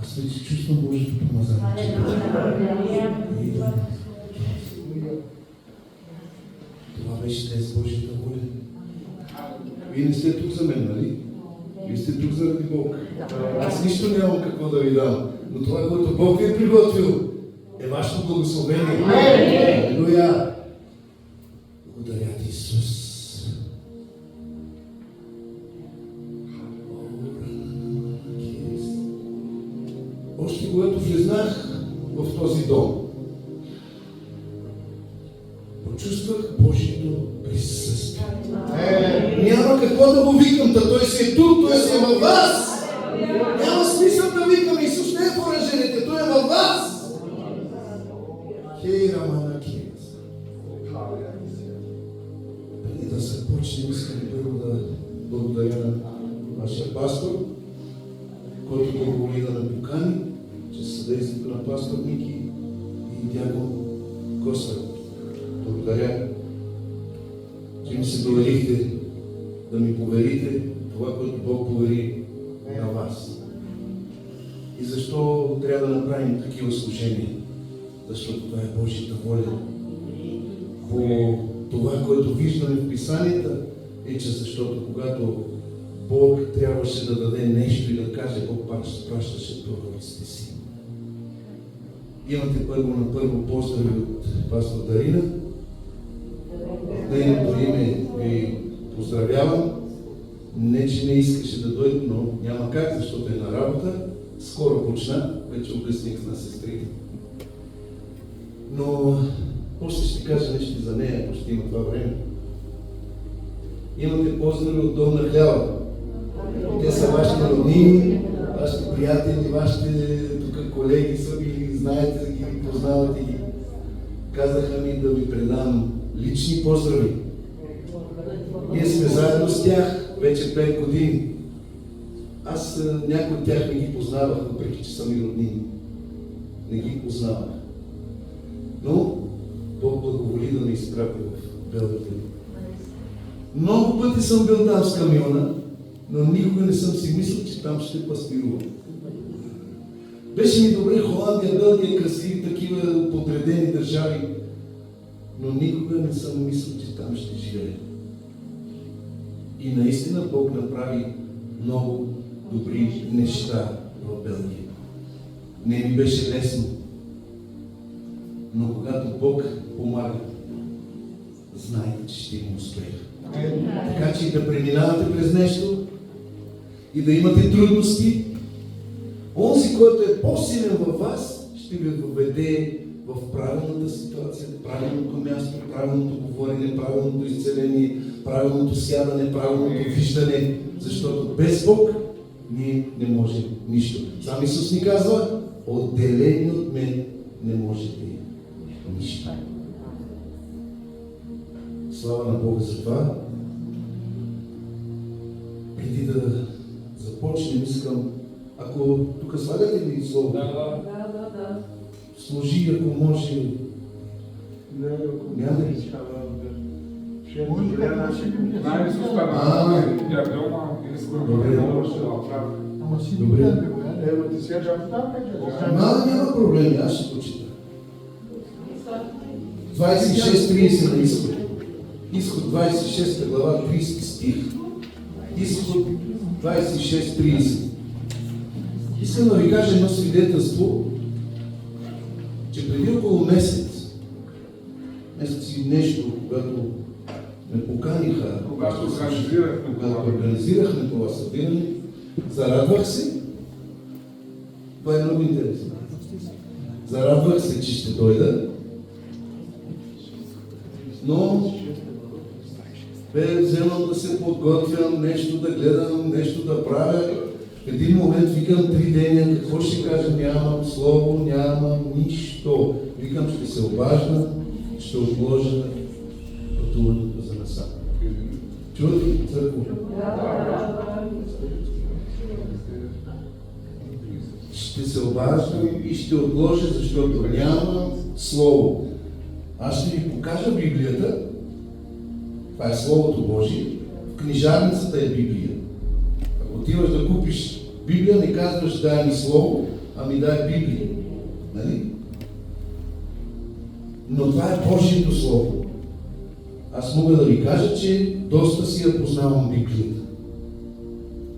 Аз вече чувствам Божието помазание. Това беше днес Божията воля. Вие не сте тук за мен, нали? Вие сте тук заради Бог. Аз нищо нямам какво да ви дам, но това, което Бог ви е приготвил, е вашето благословение. Алелуя! Благодаря ти, Исус. Още когато влезнах в този дом, почувствах Божието присъствие. Няма какво да го викам, той си е тук, той си е във вас. Няма смисъл да викам, Исус не е в оранжерията, той е във вас. Хей, Рамана Киес. Преди да започнем, искам първо да благодаря на вашия пастор, който благоволи да ме покани, чрез съдействието на пастор Ники и дякон Коста. Благодаря, че ми се доверихте да ми поверите това, което Бог повери на вас. И защо трябва да направим такива служения? Защото това е Божията воля. По това, което виждаме в Писанията, е, че защото когато Бог трябваше да даде нещо и да каже, Бог пак ще пращаше пророците си. Имате на първо поздрави от пастор Дарина. В нейното име ви поздравявам. Не, че не искаше да дойде, но няма как, защото е на работа. Скоро почна, вече обясних на сестрите. Но още ще кажа нещо за нея, ако ще има това време. Имате поздрави от Дом на хляба. Те са вашите роднини, вашите приятели, вашите тук колеги са ви, знаете ги, познавате ги. Казаха ми да ви предам лични поздрави. Ние сме заедно с тях вече 5 години. Аз някои от тях не ги познавах, въпреки че са ми роднини. Не ги познавах. Но Бог благоволи да ме изпрати в Белгия. Много пъти съм бил там с камиона, но никога не съм си мислил, че там ще пастирувам. Беше ми добре Холандия, Белгия, красиви, такива подредени държави, но никога не съм мислил, че там ще живея. И наистина Бог направи много добри неща в Белгия. Не ми беше лесно, но когато Бог помага, знаете, че ще има успех. Така че и да преминавате през нещо и да имате трудности, онзи, който е по-силен във вас, ще ви въведе в правилната ситуация, правилното място, правилното говорене, правилното изцеление, правилното сядане, правилното виждане, защото без Бог ние не можем нищо. Сам Исус ни казва, отделени от мен не можете нищо. Слава на Бога за това. Преди да започнем, искам, ако тук слагате ли слово? Да. Служи, ако може. Няма ли? Добре. Няма проблеми, аз ще почита. 26:30 на изход. Изход 26 глава, 30 стих. Изход 26:30. Искам да ви кажа едно свидетелство, че преди около месец и нещо, когато ме поканиха, когато организирахме това събиране, зарадвах се. Това е много интересно. Зарадвах се, че ще дойда, но бе вземам да се подготвям, нещо да гледам, нещо да правя. В един момент викам 3 деня, какво ще кажа, нямам слово, нямам нищо. Викам, ще се обажда, ще отложа пътуването за насам. Чувате ли църква? Ще се обаждам и ще отложа, защото нямам слово. Аз ще ви покажа Библията. Това е Словото Божие. В книжарницата е Библия. Ако отиваш да купиш Библия не казваш дай ми слово, ами дай Библия. Нали? Но това е Божието слово. Аз мога да ви кажа, че доста си я познавам Библията.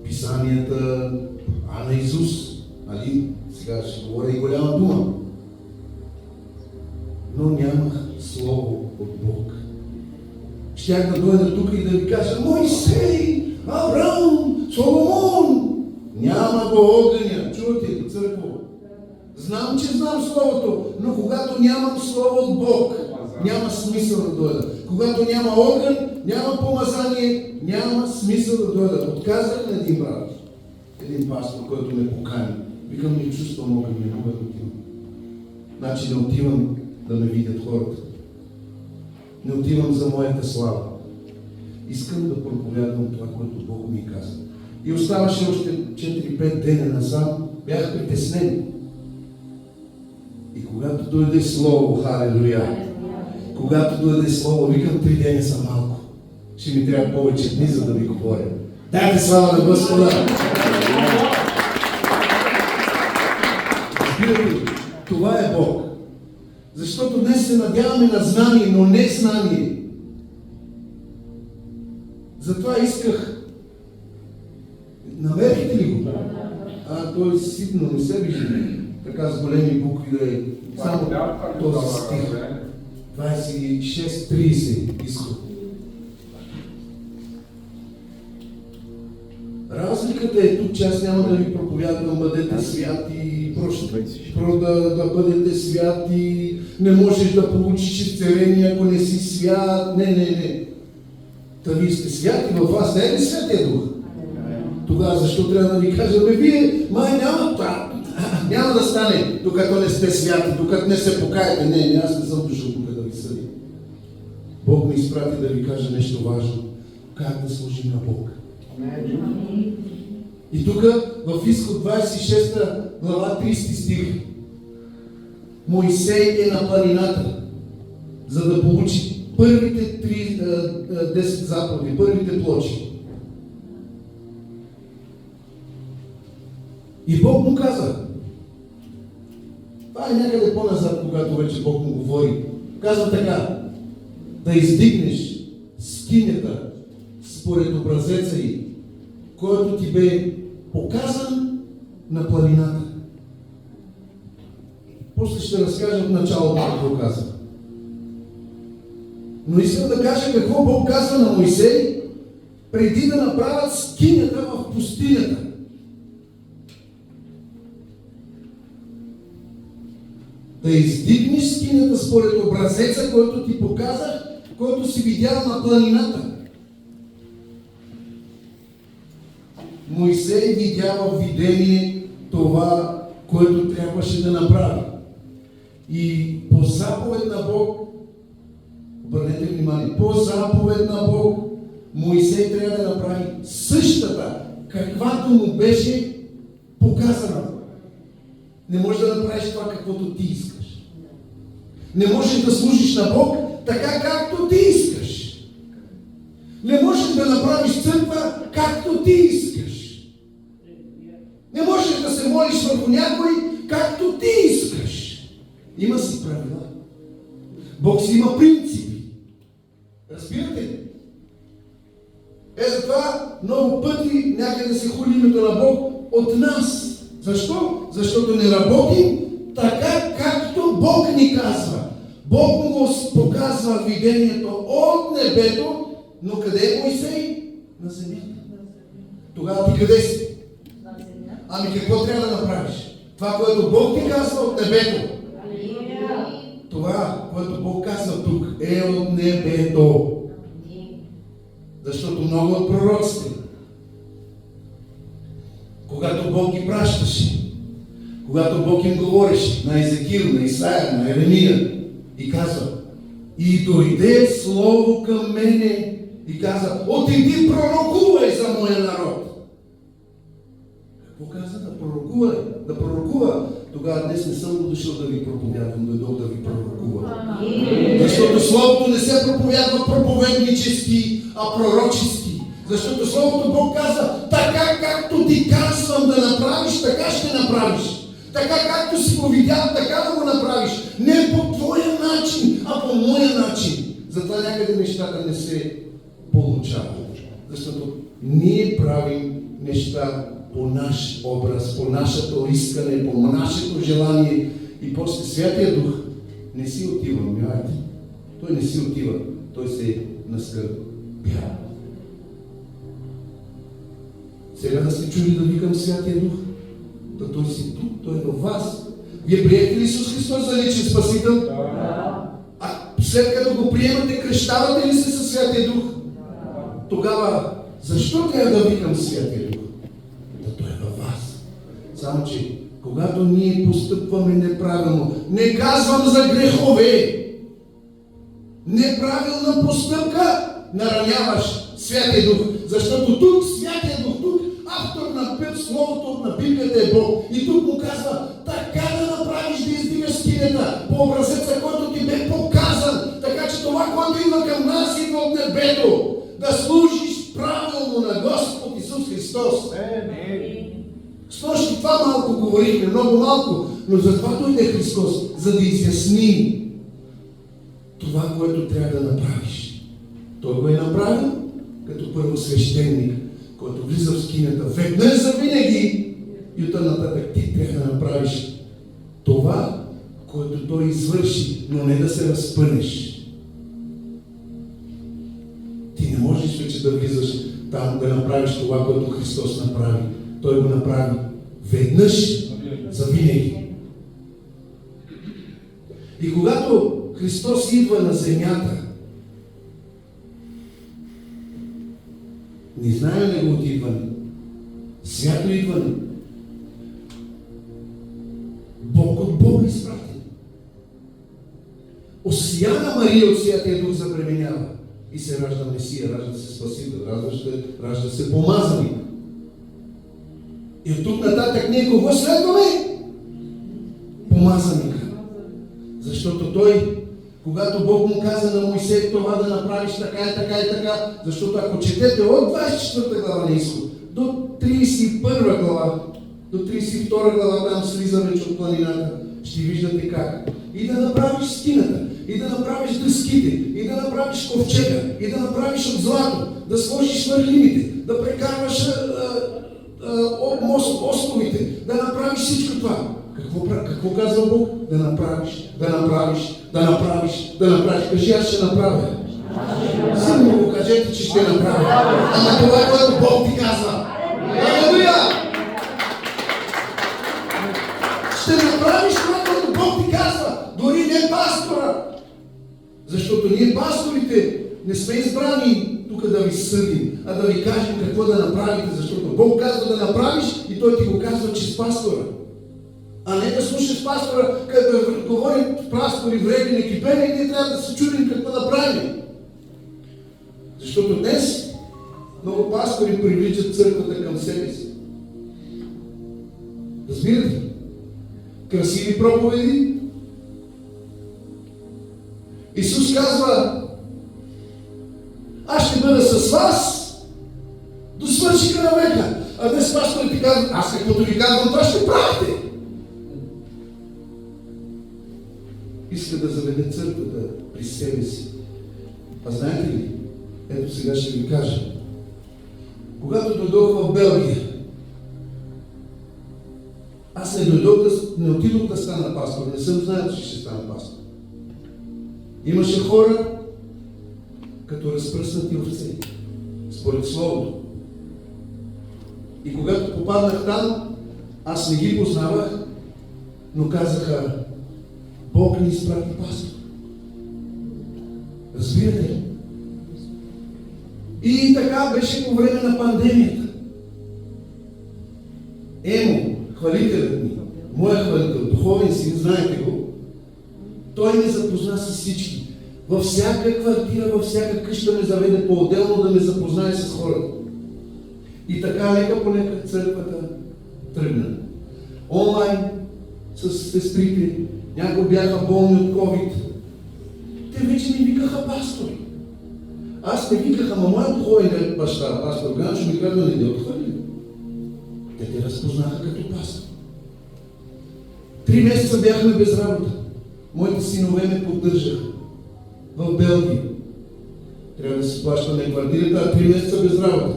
Писанията, на Исус. Нали? Сега ще говоря и голяма дума. Но нямах слово от Бог. Щях да дойда тук и да ви кажа: Мойсей, Авраам, Соломон. Няма го огъня. Чувате, църква? Знам, че знам Словото, но когато нямам Слово от Бог, няма смисъл да дойда. Когато няма огън, няма помазание, няма смисъл да дойда. Отказах на един брат, един пастор, който ме покани. Викам, не чувствам огън, не мога да отивам. Значи не отивам да ме видят хората. Не отивам за моята слава. Искам да проповядвам това, което Бог ми каза. И оставаше още 4-5 дена насам, бях притеснен. И когато дойде Слово, халелуя, когато дойде Слово, викам 3 дена са малко. Ще ми трябва повече дни, за да ви говоря. Дайте слава на Господа! Разбирате ли? Това е Бог. Защото днес се надяваме на знание, но не знание. Затова исках. Намерихте ли го? Той ситно не се вижда. Така с големи букви да е само този стих. 26-30 изход. Разликата е тук, че аз няма да ви проповядвам бъдете святи, да бъдете святи, не можеш да получиш изцеление, ако не си свят. Не. Та вие сте святи, във вас не е ли Святия Дух? Тогава защо трябва да ви кажа: вие май няма да стане, докато не сте святи, докато не се покаете. Не, аз не съм дошъл тук да ви съди. Бог ми изпрати да ви кажа нещо важно. Как да служим на Бог. И тук в Изход 26 глава 30 стих Мойсей е на планината, за да получи първите 10 заповеди, първите плочи. И Бог му каза, това е някъде по-назад, когато вече Бог му говори, казва така: да издигнеш скинята според образеца й, който ти бе показан на планината. После ще разкажа в началото какво казва. Но искам да кажа какво Бог казва на Мойсей преди да направят скинята в пустинята. Да издигнеш скинята според образеца, който ти показах, който си видял на планината. Мойсей видя в видение това, което трябваше да направи. И по заповед на Бог, обърнете внимание, по заповед на Бог, Мойсей трябва да направи същата, каквато му беше показана. Не можеш да направиш това, каквото ти искаш. Не можеш да служиш на Бог така, както ти искаш. Не можеш да направиш църква, както ти искаш. Не можеш да се молиш върху някой, както ти искаш. Има си правила. Бог си има принципи. Разбирате ли? Затова много пъти някъде се хули името на Бог от нас. Защо? Защото не работим така, както Бог ни казва. Бог му показва видението от небето, но къде е Мойсей? На земята. Тогава ти къде си? Ами какво трябва да направиш? Това, което Бог ти казва от небето. Това, което Бог казва тук, е от небето. Защото много от пророците, когато Бог ги пращаше, когато Бог им говореше на Езекил, на Исаия, на Еремия, и казва: и дойде слово към мене и каза: отиди пророкувай за моя народ. Какво каза? Да пророкува. Тогава днес не съм дошъл да ви проповядвам, дойдох да ви пророкува. Защото Словото не се проповядва проповеднически, а пророчески. Защото Словото Бог казва, така както ти казвам да направиш, така ще направиш. Така както си го видял, така да го направиш. Не по твоя начин, а по моя начин. Затова някъде нещата не се получават. Защото ние правим неща по наш образ, по нашето искане, по нашето желание. И после Святия Дух не си отива, внимайте. Той не си отива, той се наскърбява. Сега да сте чули да викам Святия Дух? Да той си тук, той е във вас. Вие приехте ли Исус Христос за личен Спасител? Да. А след като го приемате, кръщавате ли се със Святия Дух? Да. Тогава, защо трябва да викам Святия Дух? Да той е във вас. Само че, когато ние постъпваме неправилно, не казвам за грехове, неправилна постъпка, нараняваш Святия Дух. Защото тук Святия Дух, тук автор на Словото на Библията е Бог. И тук му казва, така да направиш да издигаш скинята по образеца, който ти бе показан. Така че това, което идва към нас, идва от небето. Да служиш правилно на Господ Исус Христос. С нощи това малко говорихме, много малко, но затова дойде Христос, за да изясни това, което трябва да направиш. Той го е направил като първосвещеник, който влиза в скинята веднъж за винаги и оттам нататък ти трябва да направиш това, което той извърши, но не да се разпънеш. Ти не можеш вече да влизаш там, да направиш това, което Христос направи. Той го направи веднъж за винаги. И когато Христос идва на земята, не знаем неговото идване, свято идване. Бог от Бога изпрати. Осияна Мария от Святия Дух забременява и се ражда Месия, ражда се Спасител, ражда се помазаник. И от тук нататък ние кого следваме? Помазаника. Защото той, когато Бог му каза на Моисей това да направиш така и така и така, защото ако четете от 24 глава на Изход до 31 глава, до 32 глава, там слиза вече от планината, ще виждате как. И да направиш скината, и да направиш дъските, и да направиш ковчега, и да направиш от злато, да сложиш върлините, да прекарваш мостовите, да направиш всичко това. Какво казва Бог? Да направиш. Кажи, аз ще направя. Силно го кажете, че ще направя. Ама това е, което Бог ти казва. Алелуя! Ще направиш това, което Бог ти казва. Дори не пастора. Защото ние пасторите не сме избрани тук да ви съдим, а да ви кажем какво да направите. Защото Бог казва да направиш и Той ти го казва чрез пастора. А не да слушаш пастора, като говорим пастори вредни некипени, и ние трябва да се чудим какво да правим. Защото днес много пастори привличат църквата към себе си. Разбирате? Красиви проповеди. Исус казва, аз ще бъда с вас до свършика на века. А днес пасторите казват, аз каквото ви казвам, това ще правите. Иска да заведе църквата при себе си. А знаете ли? Ето сега ще ви кажа. Когато дойдох в Белгия, аз не отидох да стана пастор, не съм знаел, че ще стана пастор. Имаше хора, като разпръснати овце, според Словото. И когато попаднах там, аз не ги познавах, но казаха, Бог ни изпрати пастор. Разбирате ли? И така беше по време на пандемията. Емо, хвалителят ми, моя хвалител, духовен син, знаете го, той ме запозна с всички. Във всяка квартира, във всяка къща ме заведе по-отделно да ме запознае с хората. И така лека по лека църквата тръгна. Онлайн, с сестрите, някои бяха болни от COVID. Те вече ми викаха пастори. Аз не виках, ама моят духовен баща, пастор Ганчо, ми каза, не те отхвърли. Те разпознаха като пастор. 3 месеца бяхме без работа. Моите синове ме поддържаха в Белгия. Трябва да си плащаме квартирата, а 3 месеца без работа.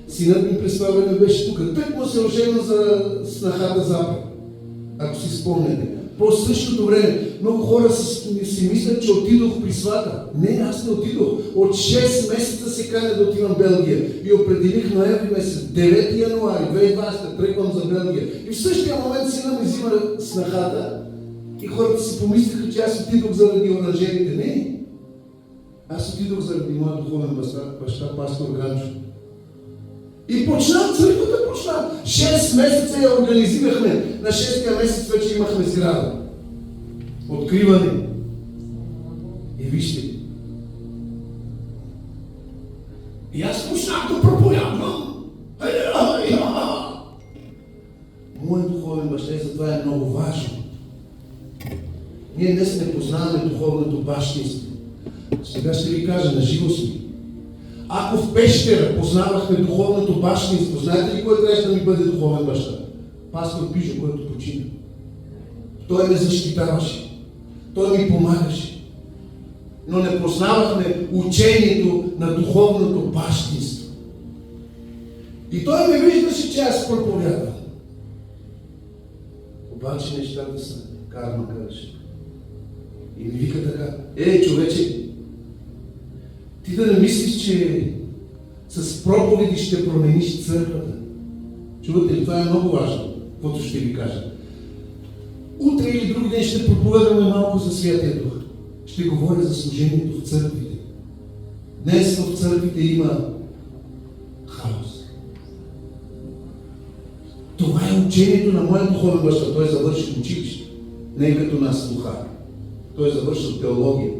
Синът ми през това време беше тук. Тък му се ожена за снахата Запад. Ако си спомняте. По същото време много хора си мислят, че отидох при свата. Не, аз не отидох. От 6 месеца се каня да отивам в Белгия. И определих ноември месец, 9 януари 2020, тръгвам за Белгия. И в същия момент сина ми взима снахата и хората си помислиха, че аз отидох заради оранжерите. Не. Аз отидох заради моя духовен баща, пастор Ганчо. И църквата почна. 6 месеца я организирахме. На 6-тия месец вече имахме сграда. Откриване. И вижте. И аз почнах да проповядвам. Моят духовен баща, и затова е много важно. Ние днес не познаваме духовното бащинство. Сега ще ви кажа, на живо сме. Ако в Пещера познавахме духовното бащинство, знаете ли кой трябваше да ми бъде духовен баща? Пастор Пижо, който почина. Той ме защитаваше. Той ми помагаше. Но не познавахме учението на духовното бащинство. И той ме виждаше, че аз проповядвам. Обаче нещата са карма, казваше. И ми вика така: човече, ти да не мислиш, че с проповеди ще промениш църквата. Чувате ли? Това е много важно, каквото ще ви кажа. Утре или друг ден ще проповедваме малко за Святия Дух. Ще говоря за служението в църквите. Днес в църквите има хаос. Това е учението на моя духовен баща. Той завърши училище. Не като нас слухар. Той е завършил теология.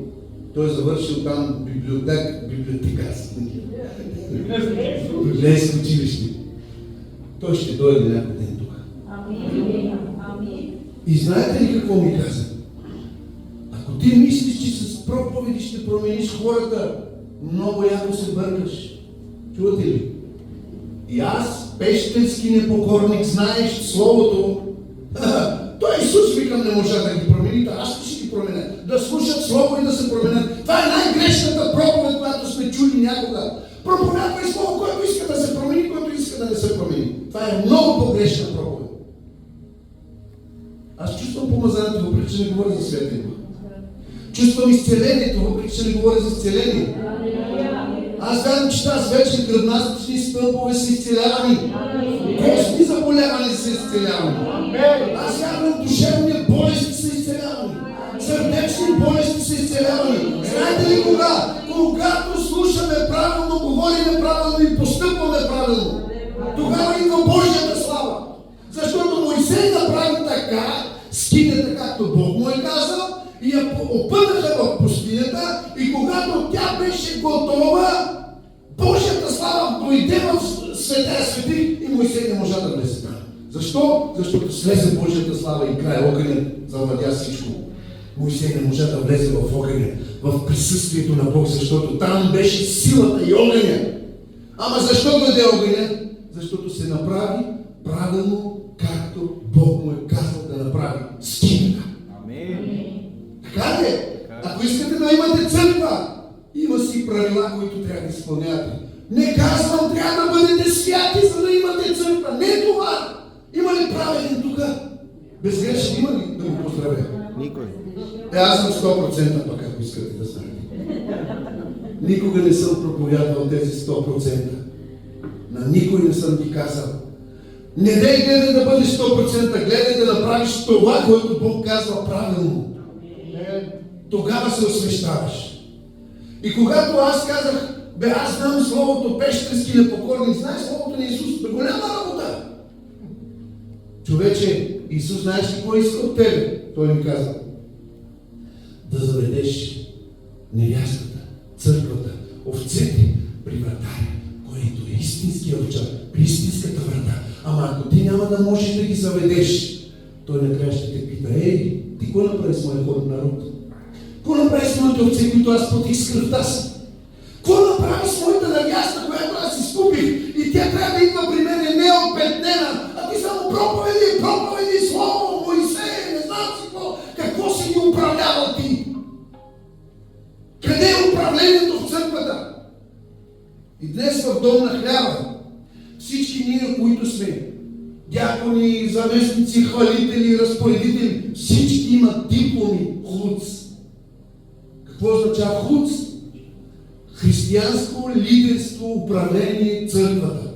Той е завършил там библиотекарство. Библейско училище. Той ще дойде някой ден тук. И знаете ли какво ми каза? Ако ти мислиш, че с проповеди ще промениш хората, много яко се бъркаш. Чувате ли? И аз, пещерски непокорник, знаеш Словото. Той Исус, викам, не можа да ги промени, аз ще ги променя. Да слушат Слово и да се променят. Това е най-грешната проповед, която сме чули някога. Проповядвай Слово, който иска да се промени, който иска да не се промени. Това е много по-грешна проповед. Аз чувствам помазанието, въпреки че не говоря за Святия Дух. Чувствам изцелението, въпреки че не говоря за изцеление. Аз вярвам, че тази вечер гръбначни стълбове са изцелявани. Костни заболявания са изцелявани. Аз вярвам, душевни болести са изцелявани. Сърдечни болести са изцелявани. Знаете ли кога? Когато слушаме правилно, говориме правилно и постъпваме правилно. Тогава идва Божията слава. Защото Моисей направи така, скинята, както Бог му е казал, и я опънаха в пустинята, и когато тя беше готова, Божията слава дойде в Светия Свети и Моисей не можа да влезе там. Защо? Защото слезе Божията слава и край огъня завладя всичко. Моисей не можа да влезе в огъня, в присъствието на Бог, защото там беше силата и огъня. Ама защо дойде огъня? Защото се направи правилно, както Бог му е казал да направи скинята. Така ли? Ако искате да имате църква, има си правила, които трябва да изпълнявате. Не казвам, трябва да бъдете святи, за да имате църква. Не това! Има ли праведен тук? Безгрешен има ли да го поздравя? Никой. Аз съм 100%, пък ако искате да знаете. Никога не съм проповядвал тези 100%. На никой не съм ти казал. Не дай гледай да бъдеш 100%, гледай да направиш това, което Бог казва правилно. Тогава се освещаваш. И когато аз казах, аз знам Словото пещерски непокорник, знаеш Словото на Исус, голяма работа. Човече, Исус, знаеш ли какво иска от тебе? Той ми каза: да заведеш невястата, църквата, овцете при вратаря, който е истинския овчар, при истинската врата. Ама ако ти няма да можеш да ги заведеш, той накрая ще те пита: ти какво направи с моя ход народ? Какво направи с моите овце, които аз платих с кръвта си? Какво направи направи с моята невяста, която аз изкупих, и тя трябва да идва при мен не опетнена, а ти само проповеди, слово, Моисей, не знам си какво си ги управлявал ти. Къде е управлението в църквата? И днес в Дом на хляба всички ние, които сме дякони, заместници, хвалители, разпоредители, всички имат дипломи ХУЦ. Какво означава ХУЦ? Християнско лидерство, управление, църквата.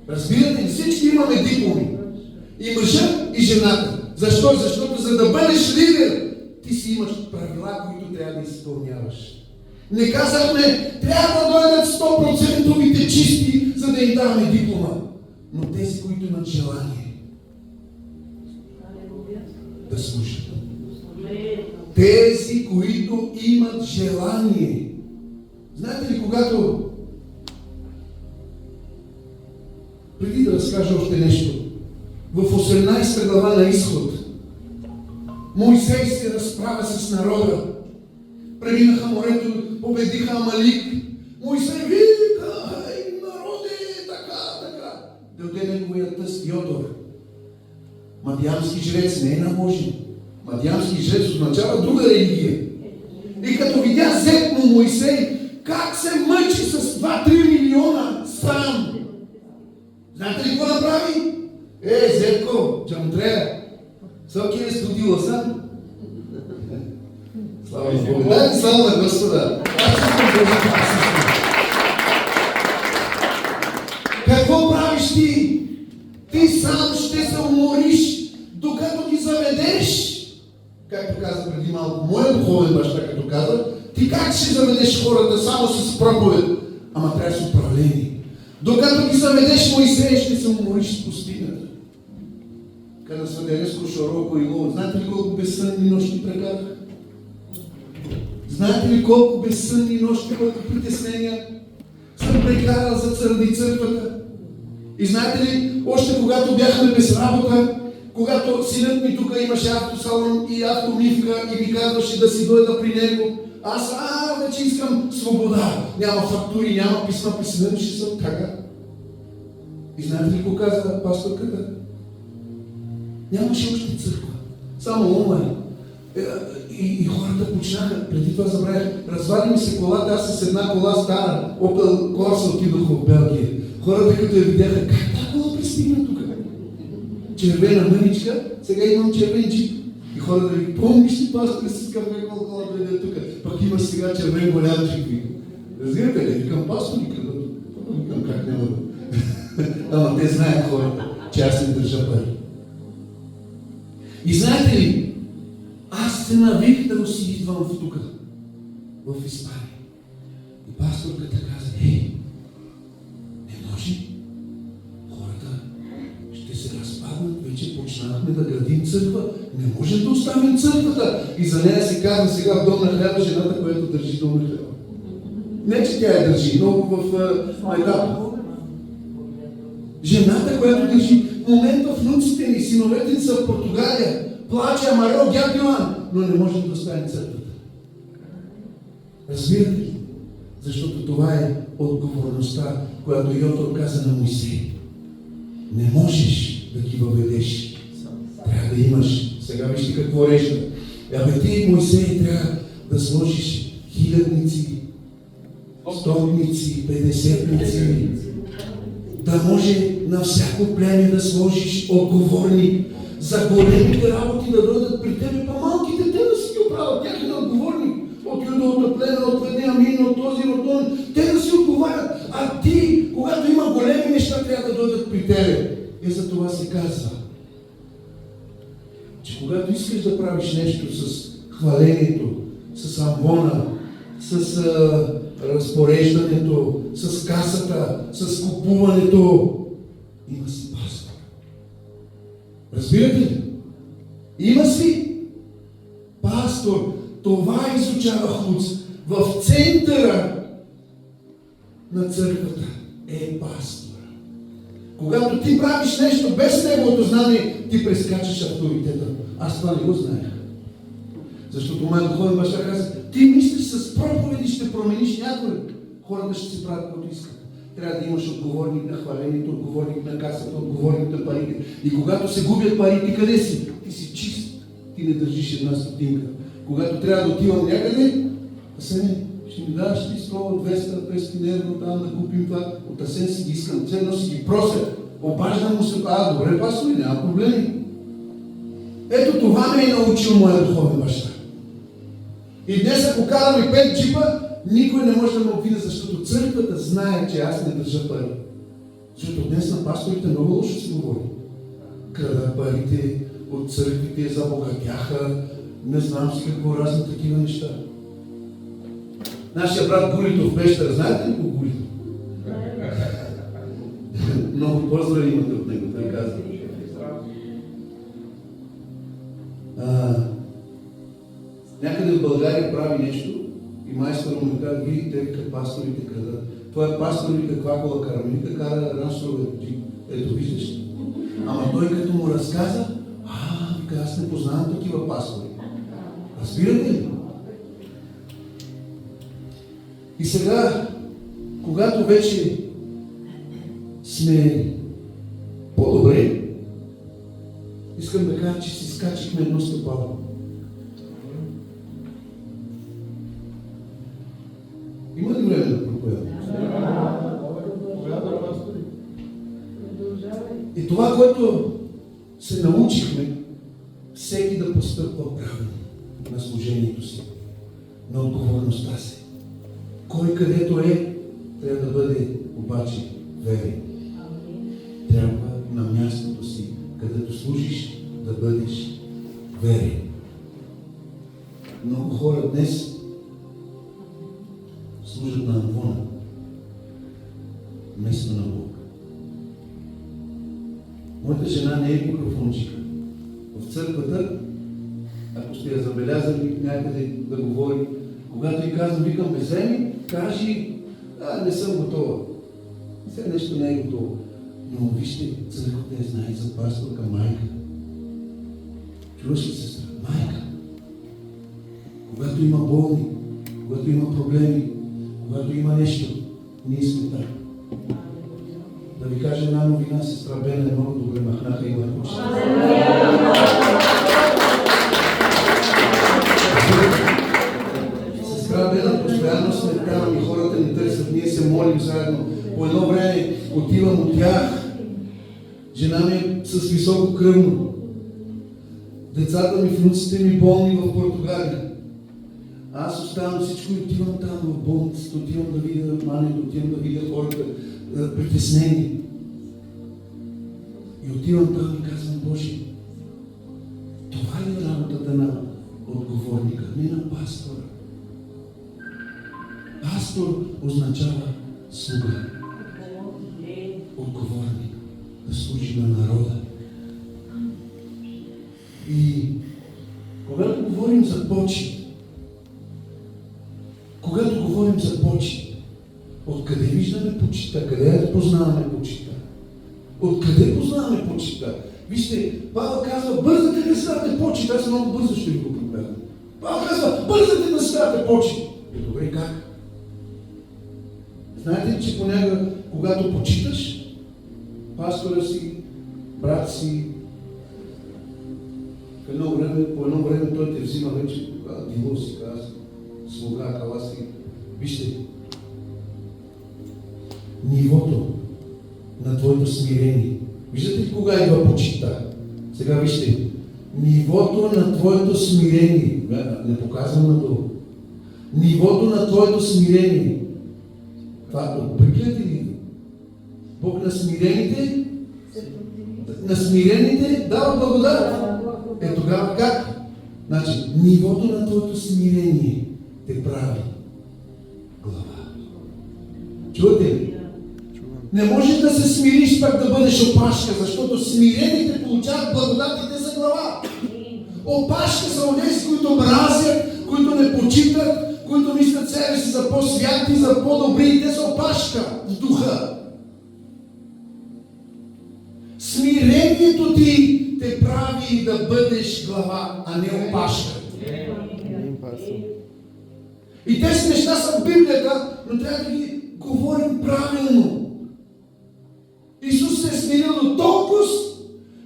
Разбирате ли? Всички имаме дипломи. И мъжът, и жената. Защо? Защото за да бъдеш лидер, ти си имаш правила, които трябва да изпълняваш. Не казахме, трябва да дойдат 100% чисти, за да им даваме диплома. Но тези, които имат желание да служат. Тези, които имат желание. Знаете ли, когато... Преди да разкажа още нещо. В 18 глава на Изход Моисей се разправя с народа. Преминаха морето, победиха Амалик. Моисей вика, народе, така. Дойде неговия тъст Йотор. Мадиамски жрец, не е наложен. Мадиамски жрец означава друга религия. И като видя зет му Моисей, как се мъчи с 2-3 милиона сам. Знаете ли какво направи? Зетко, Джамтрея, Соки е студила сам. Слава Богу. Дайте слава на Господа. Какво правиш ти? Ти сам ще се умориш, докато ги заведеш. Както каза преди малко моят духовен баща, като каза, ти как ще заведеш хората само с проповед? Ама трябва с управление. Докато ги заведеш, Моисей, ще се умориш в пустинята. Kada sam ga резко широко и лово. Знаете ли колко безсънни нощи прекарах? Знаете ли колко безсънни нощи, колко притеснения съм прекарал заради църквата? И знаете ли, още когато бяхме без работа, когато синът ми тук имаше автосалон и автомивка и ми казваше да си дойда при него, аз вече искам свобода. Няма фактури, няма писма, при сина ми ще съм така. И знаете ли какво каза пасторката? Нямаше още църква. Само онлайн. И хората почнаха, преди това забравях, развали ми се колата, аз с една кола стара, Opel Corsa отидох в Белгия. Хората като я видяха, как тази кола пристигна тук? Червена мъничка, сега имам червен джип. И хората ви, помниш ли пастор, си скъпна кола дойде тук, пък имаш сега червен голям джип. Разбирате ли? Викам пастор, викам как няма да. Ама те знаят хората, че аз не държа пари. И знаете ли, аз се навих да си идвам в тук, в Испания. И пасторката каза, не може. Хората ще се разпаднат, вече почнахме да градим църква. Не може да оставим църквата. И за нея се казва сега в Дом на хляба жената, която държи Дом на хляба. Не, че тя я държи, но в Майдана. Жената, която държи, в момента внуците ни, синовете ни са в Португалия, плаче Амаро, дяд Йоан, но не може да оставим църквата. Разбирате ли? Защото това е отговорността, която Йотор каза на Моисей. Не можеш да ги въведеш. Трябва да имаш. Сега вижте какво режда. Ти, Моисей, трябва да сложиш хилядници, стотници, 50-ници, да може на всяко племе да сложиш отговорни за големите работи да дойдат при тебе, па малките те да си ги оправят. Тях е отговорни. От юдовото племе, от Вениамин, от този, от този. Те да си отговарят. А ти, когато има големи неща, трябва да дойдат при тебе. И за това се казва, че когато искаш да правиш нещо с хвалението, с амвона, с разпореждането, с касата, с купуването, има си пастор. Разбирате ли? Има си пастор. Това изучава ХУЦ. В центъра на църквата е пастор. Когато ти правиш нещо без неговото знание, ти прескачаш авторитета. Аз това не го знаех. Защото моят духовен баща каза, ти мислиш с проповеди ще промениш някой. Хората ще си правят каквото искат. Трябва да имаш отговорник на хвалението, отговорник на касата, отговорник на парите. И когато се губят пари, ти къде си? Ти си чист. Ти не държиш една стотинка. Когато трябва да отивам някъде, Асене, ще ми даваш ли 100, 200, 500 евро там да купим това? От Асен си ги искам, ценно си ги прося. Обаждам му се, добре, пастори, няма проблеми. Ето това ме е научил моя духовен баща. И днес ако карам и 5 джипа, никой не може да ме обвиня, защото църквата знае, че аз не държа пари. Защото днес на пасторите много лошо се говори. Крадат парите от църквите, забогатяха, не знам си какво разни такива неща. Нашия брат Гулитов Пещера, знаете ли го Гулитов? Много поздрави имате от него, той казва. Някъде в България прави нещо и майстора му казва, видите как пасторите крадат. Това е пастор вика квакола карамелика, кара раншове джип. Ето виждаш. Ама той като му разказа, вика, аз не познавам такива пастори. Разбирате ли? И сега, когато вече сме по-добре, искам да кажа, че си скачихме едно стъпало. Има ли време да проповядам? И това, което се научихме, всеки да постъпва правилно на служението си, на отговорността си. Кой където е, трябва да бъде обаче верен. Трябва на мястото си, където служиш, да бъдеш верен. Много хора днес служат на Амвона, вместо на Бог. Моята жена не е микрофончика. В църквата, ако сте я забелязали някъде да говори, когато й казвам, викам, вземи, кажи, не съм готова. Все нещо не е готово. Но вижте, църквата е знае за пасторка майка. Чуваш ли, сестра? Майка. Когато има болни, когато има проблеми, когато има нещо, ние сме там. Да ви кажа една новина, сестра Бена е много добре махнаха и ме почти. Сестра Бена постоянно сме там и хората ни търсят, ние се молим заедно. По едно време отивам от тях. Жена ми е с високо кръвно. Децата ми, внуците ми болни в Португалия. Аз оставам всичко и отивам там в болницата, отивам да видя мането, отивам да видя хората притеснени. И отивам там и казвам, Боже, това е работата на отговорника, не на пастора. Пастор означава слуга, отговорник, да служи на народа. И когато говорим за почит, откъде виждаме почита? Къде я познаваме почита? Откъде познаваме почита? Вижте, Павел казва, бързате да ставате почит. Аз много бързо ще ви го проповядам. Павел казва, бързате да ставате почит. Добре, как? Знаете ли, че понякога, когато почиташ, пастора си, брат си, по едно време той те взима вече, дило си, казва, слуга, кала си. Вижте, нивото на твоето смирение. Виждате ли кога идва почита? Сега вижте, нивото на твоето смирение. Не показвам надолу. Нивото на твоето смирение. Това отприклят ли? Бог на смирените дава благодат. Тогава как? Значи, нивото на твоето смирение те прави глава. Чувате ли? Не можеш да се смириш пак да бъдеш опашка, защото смирените получават благодатите за глава. Опашка са онези, които мразят, които не почитат, които мислят себе си за по-святи, за по-добри. Те са опашка в духа. Смирението ти те прави да бъдеш глава, а не опашка. И тези неща са в Библията, но трябва да ги говорим правилно. Исус се е смирил до толкова,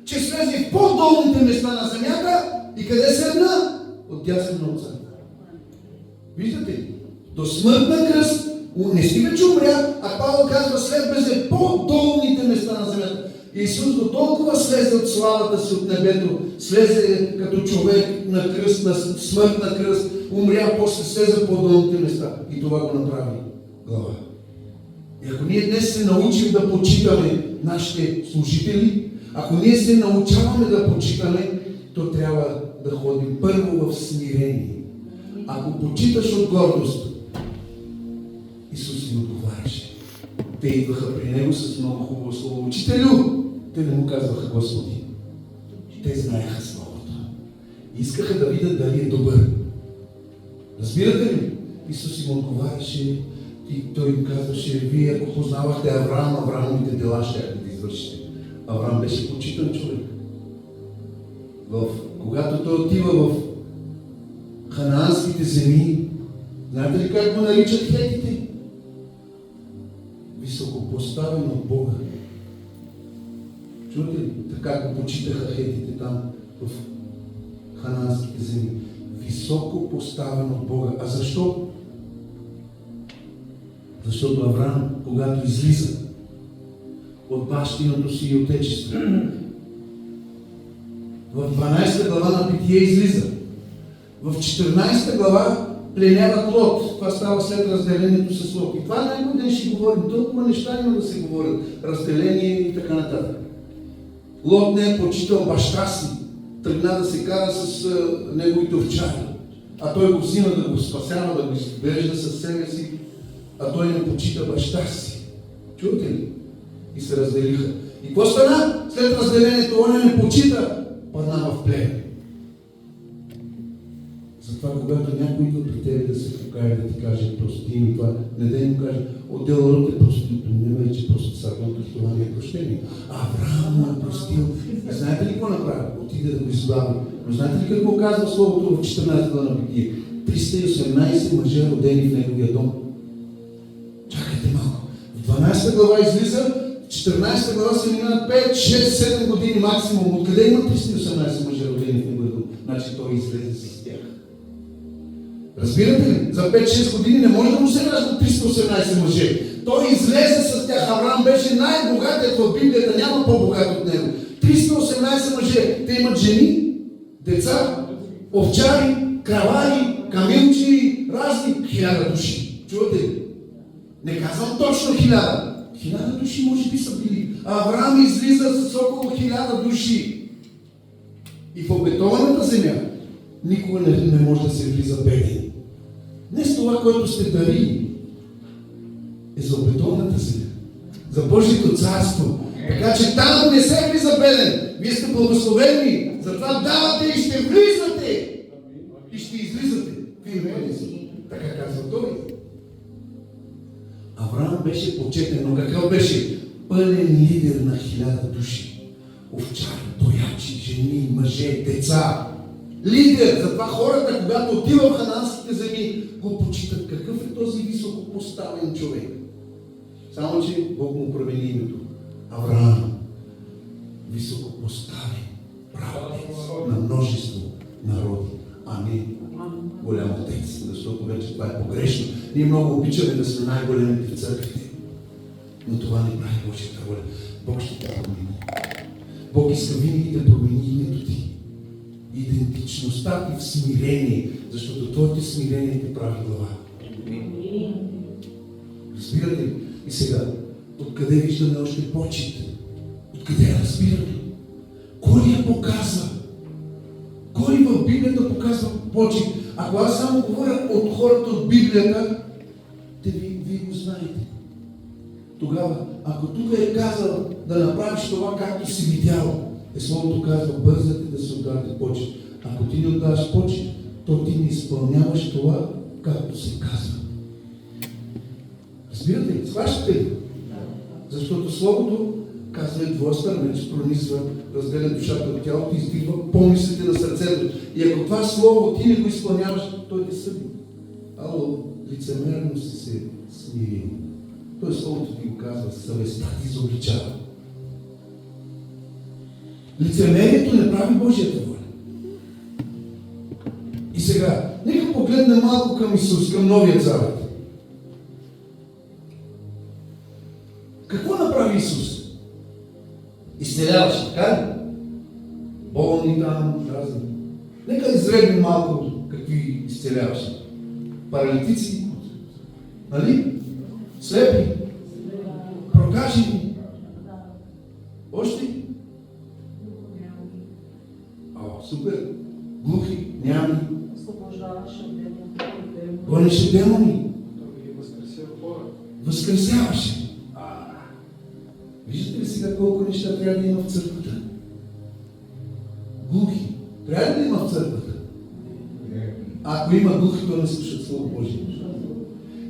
че слезе в по-долните места на земята и къде седна? Отдясно на Отца. Виждате ли? До смъртна кръст, не стига, че умря, а Павел казва, слезе по-долните места на земята. Исус до толкова слезе от славата си от небето, слезе като човек на кръст, на смъртна кръст, умря, после слезе по-долните места. И това го направи глава. И ако ние днес се научим да почитаме нашите служители, ако ние се научаваме да почитаме, то трябва да ходим първо в смирение. Ако почиташ от гордост, Исус им отговаряше. Те идваха при Него с много хубаво слово. Учителю! Те не му казваха Господи. Те знаеха Словото. Искаха да видят дали е добър. Разбирате ли? Исус им отговаряше и Той им казваше, вие ако познавахте Авраам, Авраамовите дела ще да извършите. Авраам беше почитан човек. Когато той отива в ханаанските земи, знаете ли как го наричат хетите? Високопоставен от Бога. Чувате ли? Така го почитаха хетите там в ханаанските земи. Високо поставен от Бога. А защо? Защото Авраам, когато излиза от бащиното си и отечество, в 12 глава на Битие излиза. В 14 глава пленяват Лот. Това става след разделението с Лот. И това някой ден ще говорим. Толкова неща има да се говорят. Разделение и така нататък. Лот не е почитал баща си. Тръгна да се кара с неговите овчари. А той го взима да го спасява, да го избежда със себе си. А той не почита баща си. Чувате ли? И се разделиха. И какво стана? След разделението, он не почита, падна в плен. Затова, когато някой идва при тебе да се покаже, да ти каже, прости ми това, не да му каже, отдел род е простито, не вече просто сърдното, това не е прощение. Авраам му е простил. И знаете ли какво направи? Отиде да го избави. Но знаете ли какво казва Словото в 14 глава на Битие? 318 мъже родени в неговия дом. Чакайте малко. В 12 глава излиза, в 14 глава се минават 5, 6, 7 години максимум. Откъде има 318 мъже родени в неговия дом? Значи той излезе с тях. Разбирате ли? За 5-6 години не може да му се раждат 318 мъже. Той излезе с тях. Авраам беше най-богатият в Библията, няма по-богат от него. 318 мъже. Те имат жени, деца, овчари, кравари, камилчи, разни 1000 души. Чувате ли? Не казвам точно 1000. 1000 души може би са били. Авраам излиза с около 1000 души. И в обетованата земя никога не може да се влиза беден. Днес това, което сте дарили, е за обетованата земя. За Божието царство. Така че там не се влиза беден. Вие сте благословени. Затова давате и ще влизате. И ще излизате. Вие мене си. Така казва той. Авраам беше почетен, но какъв беше? Пълен лидер на 1000 души. Овчари, тоячи, жени, мъже, деца. Лидер. Затова хората, когато отива в хананските земи, го почитат. Какъв е този високопоставен човек? Само, че Бог му промени името. Авраам. Високопоставен правец на множество народи. Амин. Голям отец, защото вече това е погрешно. Ние много обичаме да сме най-големите в църквите. Но това не прави Божията воля. Бог ще те промени. Бог иска винаги да промени името ти. Идентичността ти в смирение, защото твоето смирение те прави глава. Разбирате ли? И сега, откъде виждаме още почет? Откъде разбираме? Кой я показва? Кой в Библията показва почет? Ако аз само говоря от хората от Библията, вие го знаете. Тогава, ако тук е казал да направиш това, както си видял, Словото казва, бързате да се отдадете почет. Ако ти не отдаваш почет, то ти не изпълняваш това, както се казва. Разбирате ли? Схващате ли? Защото Словото казва е двоен меч, пронизва, разделя душата от тялото и издигва помислите на сърцето. И ако това слово ти не го изпълняваш, той те съди. Ало, лицемерно си се смирил. Той словото ти го казва, съвестта ти изобличава. Лицемерието не прави Божията воля. И сега, нека погледнем малко към Исус, към Новия Завет. Какво направи Исус? Изцеляваше, така ли? Болни там, разни. Нека изребим малко какви изцеляваше. Паралитици, нали? Слепи, прокажени. Още? Супер. Глухи, нями. Гонеше демони. Възкресяваше. Виждате ли сега колко неща трябва да има в църквата? Глухи. Трябва ли да има в църквата? Ако има глухи, то не слушат Слово Божие.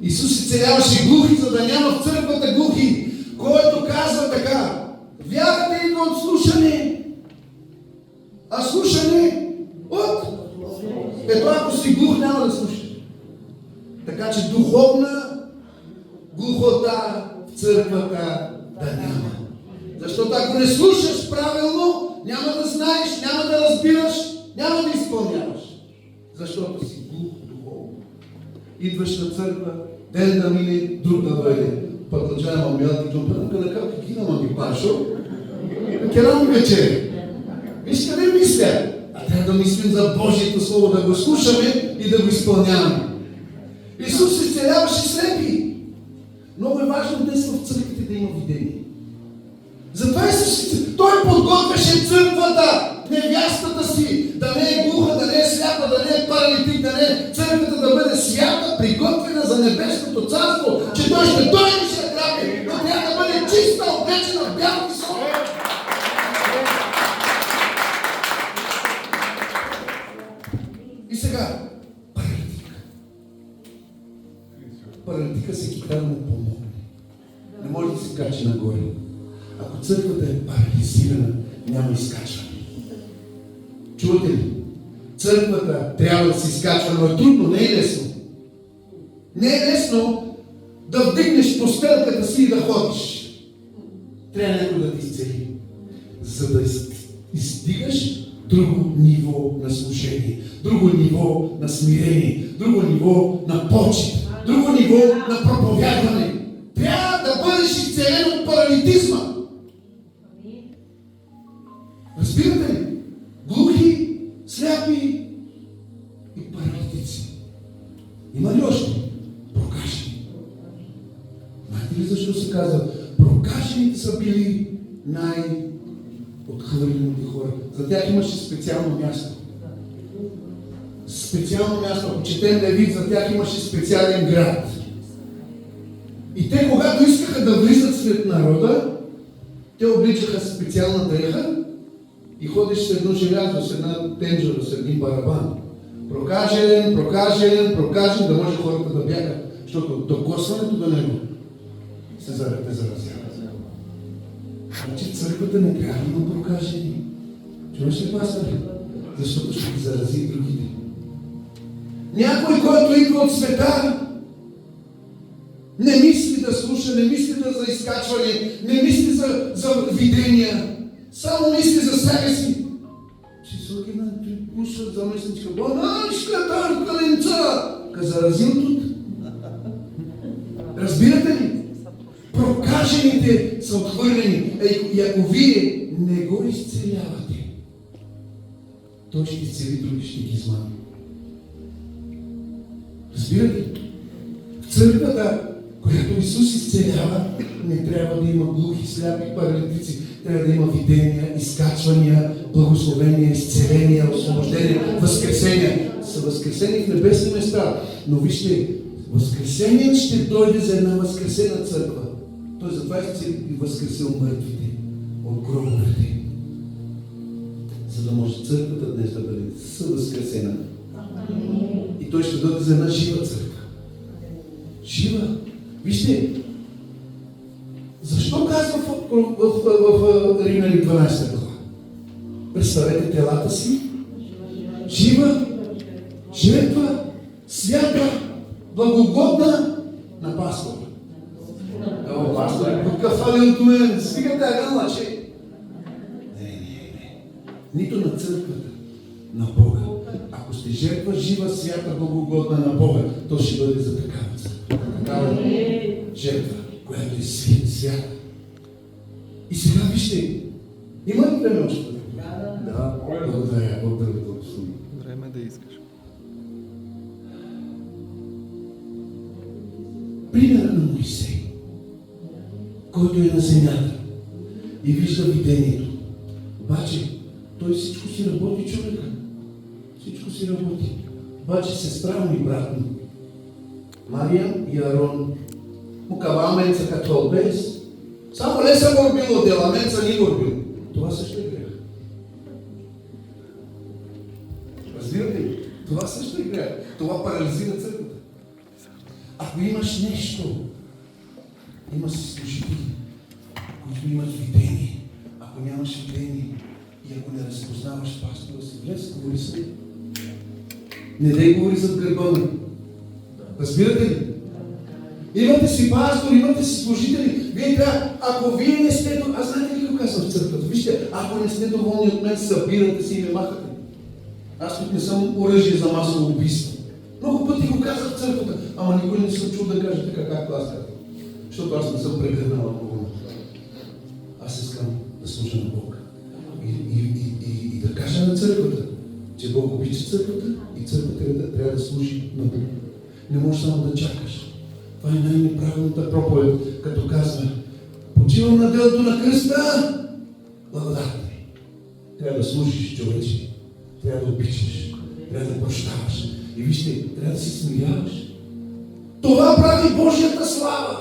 Исус изцеляваше глухи, за да няма в църквата глухи, който казва така: вярата идва от слушане, а слушане от... Ето, ако си глух, няма да слушаш. Така че духовна глухота в църквата да няма. Защото ако не слушаш правилно, няма да знаеш, няма да разбираш, няма да изпълняваш. Защото си глух духовно. Идваш на църква, ден да мине, друг да дойде. Подначаема мялки джумпа, къде как кинама ги пашо, керам вечер. Виж къде мисля? А трябва да мислим за Божието Слово, да го слушаме и да го изпълняваме. Исус изцеляваше слепи. Много е важно днес в църквите да има видение. Затова Исус, той подготвяше църквата, невястата си, да не е глуха, да не е сляпа, да не е паралитик, да не е църквата да бъде свята, приготвена за небесното царство, че той ще дойде и ще граби, но трябва да бъде чиста, облечена в бял висок. И сега, паралитика. Паралитика всеки трябва да му помогне. Не може да се качи нагоре. Ако църквата е парализирана, няма изкачване. Чувате ли? Църквата трябва да се изкачва, но е трудно, не е лесно. Не е лесно да вдигнеш постелката си и да ходиш. Трябва някой да ти изцели. За да издигаш друго ниво на служение, друго ниво на смирение, друго ниво на почет, друго ниво на проповядване. Трябва да бъдеш изцелен от паралитизма. Разбирате ли? Глухи, сляпи и паралитици. Има ли още? Прокажени. Знаете ли защо се казва? Прокажените са били най-отхвърлените хора. За тях имаше специално място. Специално място. Ако четем Левит, за тях имаше специален град. И те, когато искаха да влизат след народа, те обличаха специална дреха и ходиш с едно желязо, с една тенджера, с един барабан. Прокажен, да може хората да бягат, защото докосването до него те заразява. Значи църквата не трябва да има прокажени. Чуваш ли, пастори? Защото ще ги зарази другите. Някой, който идва от света, не мисли да слуша, не мисли за изкачване, не мисли за видения, само мисли за себе си. Чисоки на пуша заместничка, банашка каленца, заразил тут. Разбирате ли? Прокажените са отхвърлени. И ако вие не го изцелявате, той ще изцели, други ще ги измами. Разбирате ли? В църквата, която Исус изцелява, не трябва да има глухи, сляпи, паралитици. Трябва да има видения, изкачвания, благословения, изцеления, освобождения, възкресения. Са възкресени в небесни места. Но вижте, възкресението ще дойде за една възкресена църква. Той затова е възкресил мъртвите от гробовете. За да може църквата днес да бъде съвъзкресена. И той ще дойде за една жива църква. Жива. Вижте, защо казва в Римляни 12 глава. Представете телата си, жива, жертва, свята, благогодна на пастора. О, пастор, какъв алентуен, стигате агана, че... Не. Нито на църквата, на Бога. Ако сте жертва, жива, свята, благогодна на Бога, то ще бъде за такава църква. Такава жертва, която е свята. И сега вижте, има ли време още? Да. Благодаря, Господи. Време да искаш. Примера на Моисей, който е на земята и вижда видението. Обаче, той всичко си работи, човека. Всичко си работи. Обаче сестра му и брат му, Мариям и Арон, му кава менца като без. Само не са горбил от дела, менца ни горбил. Това също е грех. Разбирате ли? Това също е грех. Това парализира църквата. Ако имаш нещо, има си служители, които имат видение. Ако нямаш видение и ако не разпознаваш пастора си, влез, говори с него. Не дай говори зад гърба му. Разбирате ли? Имате си пастор, имате си служители. Вие трябва, ако вие не сте... Аз знаете ли какво казвам в църквата? Вижте, ако не сте доволни от мен, събирате си и ме махате. Аз тук не съм оръжие за масово убийство. Много пъти го казах в църквата, ама никой не се чул да каже така, както аз казвам. Защото аз не съм прегърнал от Бога. Аз искам да служа на Бога. И да кажа на църквата, че Бог обича църквата и църквата трябва да служи на Бога. Не можеш само да чакаш. Това е най-неправилната проповед, като казва: почивам на делото на кръста, благодат. Трябва да служиш, човече. Трябва да обичаш. Трябва да прощаваш. И вижте, трябва да се смиряваш. Това прави Божията слава.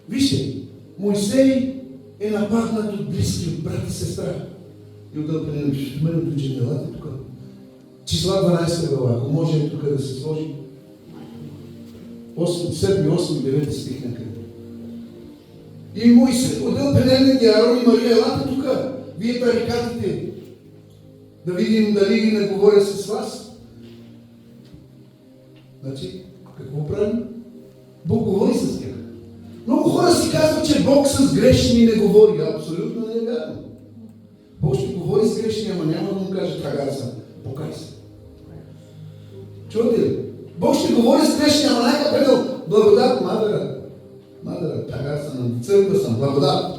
Вижте, Моисей е нападнат от близки, от брат и сестра. И отдал меното дженелата тук. Числа 12 глава, ако може тук да се сложи. 7, 8 и 9 стих на къде. И Моисей отдал пенелните Арон и Мария, елате тук. Вие тарикатите. Да видим дали не говоря с вас. Значи, какво правим? Бог говори с тях. Много хора си казват, че Бог с грешни не говори. Абсолютно не е вярно. Бог ще говори с грешни, ама няма да му каже: тагар съм, покай се. Чувате ли? Бог ще говори с грешни, ама най-ка предал: благодат, мадъра, тагар съм, на църква съм, благодат.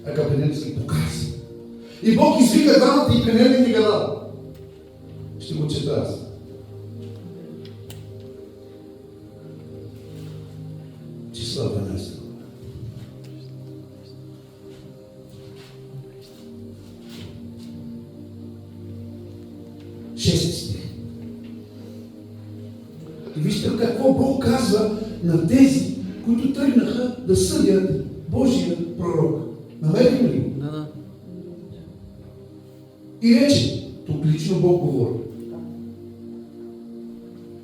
А капенели си: покай се. И Бог извика двамата и пенели ни гадал. Ще го чета аз. Числа 12. Шести. И вижте какво Бог казва на тези, които тръгнаха да съдят Божия пророк. Намерим ли го? Да. И рече, тук лично Бог говори.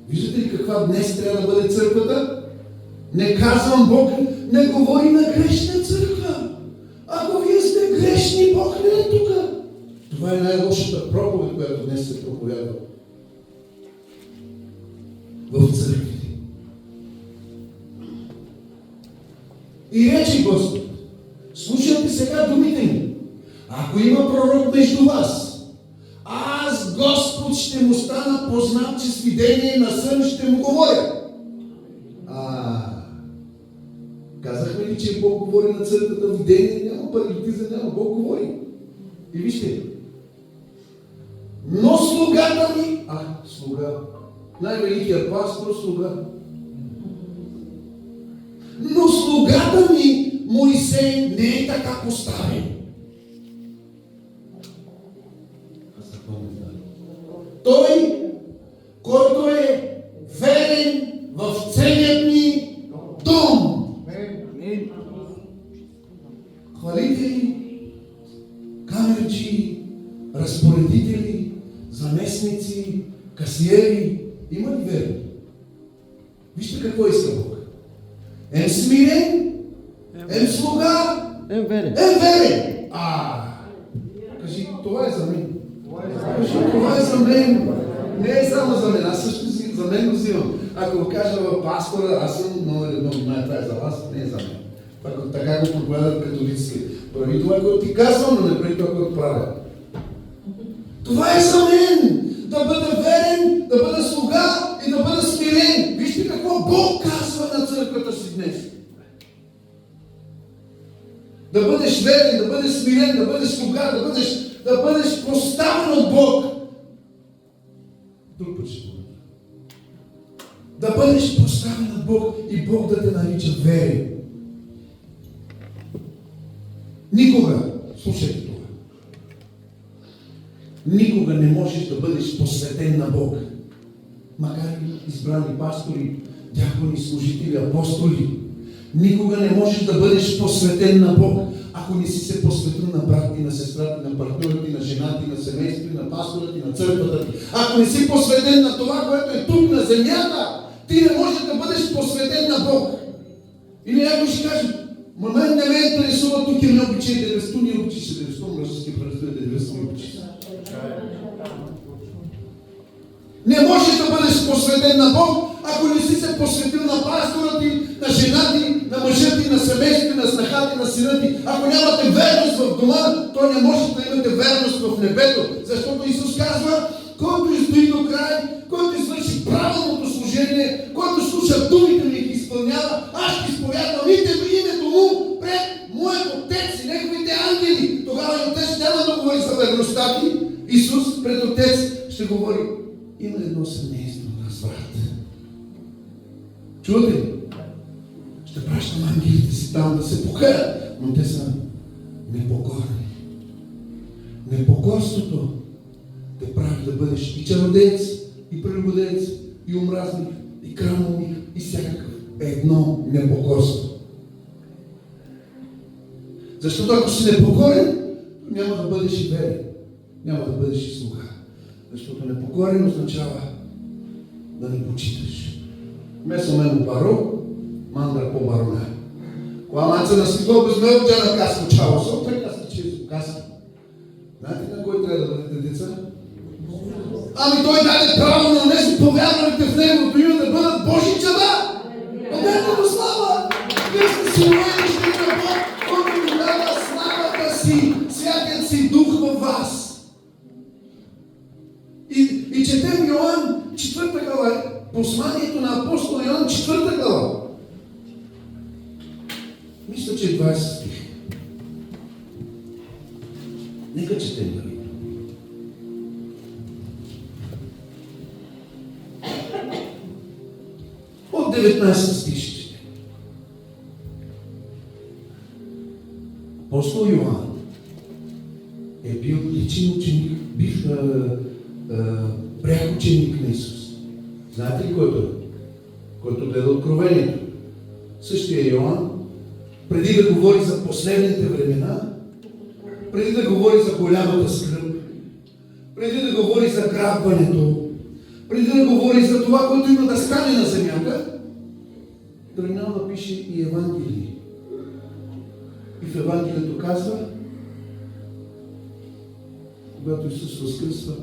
Виждате ли каква днес трябва да бъде църквата? Не казвам, Бог не говори на грешна църква. Ако вие сте грешни, Бог не е тук. Това е най-лошата проповед, която днес се проповядва в църквите. И рече Господ: слушайте сега думите ми. Ако има пророк между вас, аз, Господ, ще му стана познат, че с видение на сън ще му говоря. Казахме ли, че Бог говори на църквата? Видение няма, паралитизъм няма, Бог говори. И вижте, но слугата ми, слуга, най-великият пастор, слуга. Но слугата ми, Моисей, не е така поставен. Той, който е верен в целият ми дом. Хвалители, камерчи, разпоредители, заместници, касиери. Има ли верни? Вижте какво иска Бог. Ем смирен, ем слуга, Е верен. Е верен. Кажи, това е за мен. Кажи, това е за мен. Не е само за мен. Аз също за мен го взимам. Ако го кажа в паспора, аз съм номер едно. Това е за вас, не е за мен. Така го проповядат католиците. Прави това, което ти казвам, но не прави това, което правя. Това е за мен. Да бъда верен, да бъда слуга и да бъда смирен. Вижте какво Бог казва на църквата си днес. Да бъдеш верен, да бъдеш смирен, да бъдеш слуга, да бъдеш поставен от Бог. Друг път ще говоря. Да бъдеш поставен от Бог и Бог да те нарича верен. Никога, слушайте това, никога не можеш да бъдеш посветен на Бог. Макар и избрани пастори, дякони, служители, апостоли, никога не можеш да бъдеш посветен на Бог, ако не си се посветил на брат ти, на сестра ти, на партньора ти, на жена ти, на семейството ти, на пастора ти, на църквата ти. Ако не си посветен на това, което е тук на земята, ти не можеш да бъдеш посветен на Бог. Или някой ще каже, мен не ме интересува тук и не обичай девесту, не обичай се девесту, мръжски пръстове, девесту не обичай се. Не можеш да бъдеш посветен на Бог, ако не си се посветил на пастора ти, на жена ти, на мъжа ти, на семейството, на снаха ти, на сина ти. Ако нямате верност в дома, то не можете да имате верност в небето. Защото Исус казва, който изстои до край, който извърши правилното служение, който слуша думите ми и ги изпълнява, аз ще изповядвам името му пред моят Отец и неговите ангели. Тогава и Отец няма да говори за верността ти. Исус пред Отец ще говори, има едно семейство на разврат. Чувате ли? Ще пращам ангелите си там да се покаят, но те са непокорни. Непокорството те прави да бъдеш и чародеец, и прелюбодеец, и омразник, и крамолник, и всякакъв. Едно непокорство. Защото ако си непокорен, няма да бъдеш и верен. Няма да бъдеш и слуга. Защото непокорен означава да не почиташ. Месо мен баро, мандра по барона. Кога маца на свитло без мел, тя на каска чало. Сол така се чрез каска. Знаете на кой трябва да бъдете деца? Ами той даде право на тези повярвалите в Неговото име да бъдат Божи чада. Отдайте му слава! Вие сте синове и дъщери на Бог, който ви дава славата си, святият си дух във вас. И четем Йоан 4 глава, посланието на апостола Йоан 4 глава. Мисля, че е 20 стих. Нека четем да видим. От 19 стих ще четем. Апостол Йоан е бил личен ученик, бив пряк ученик на Исус. Знаете ли който е? Който гледа Откровението. Същия Йоан, преди да говори за последните времена, преди да говори за голямата скръб, преди да говори за грабването, преди да говори за това, което има да стане на земята, тръгнал да пише и Евангелие. И в Евангелието казва, когато Исус възкръсва,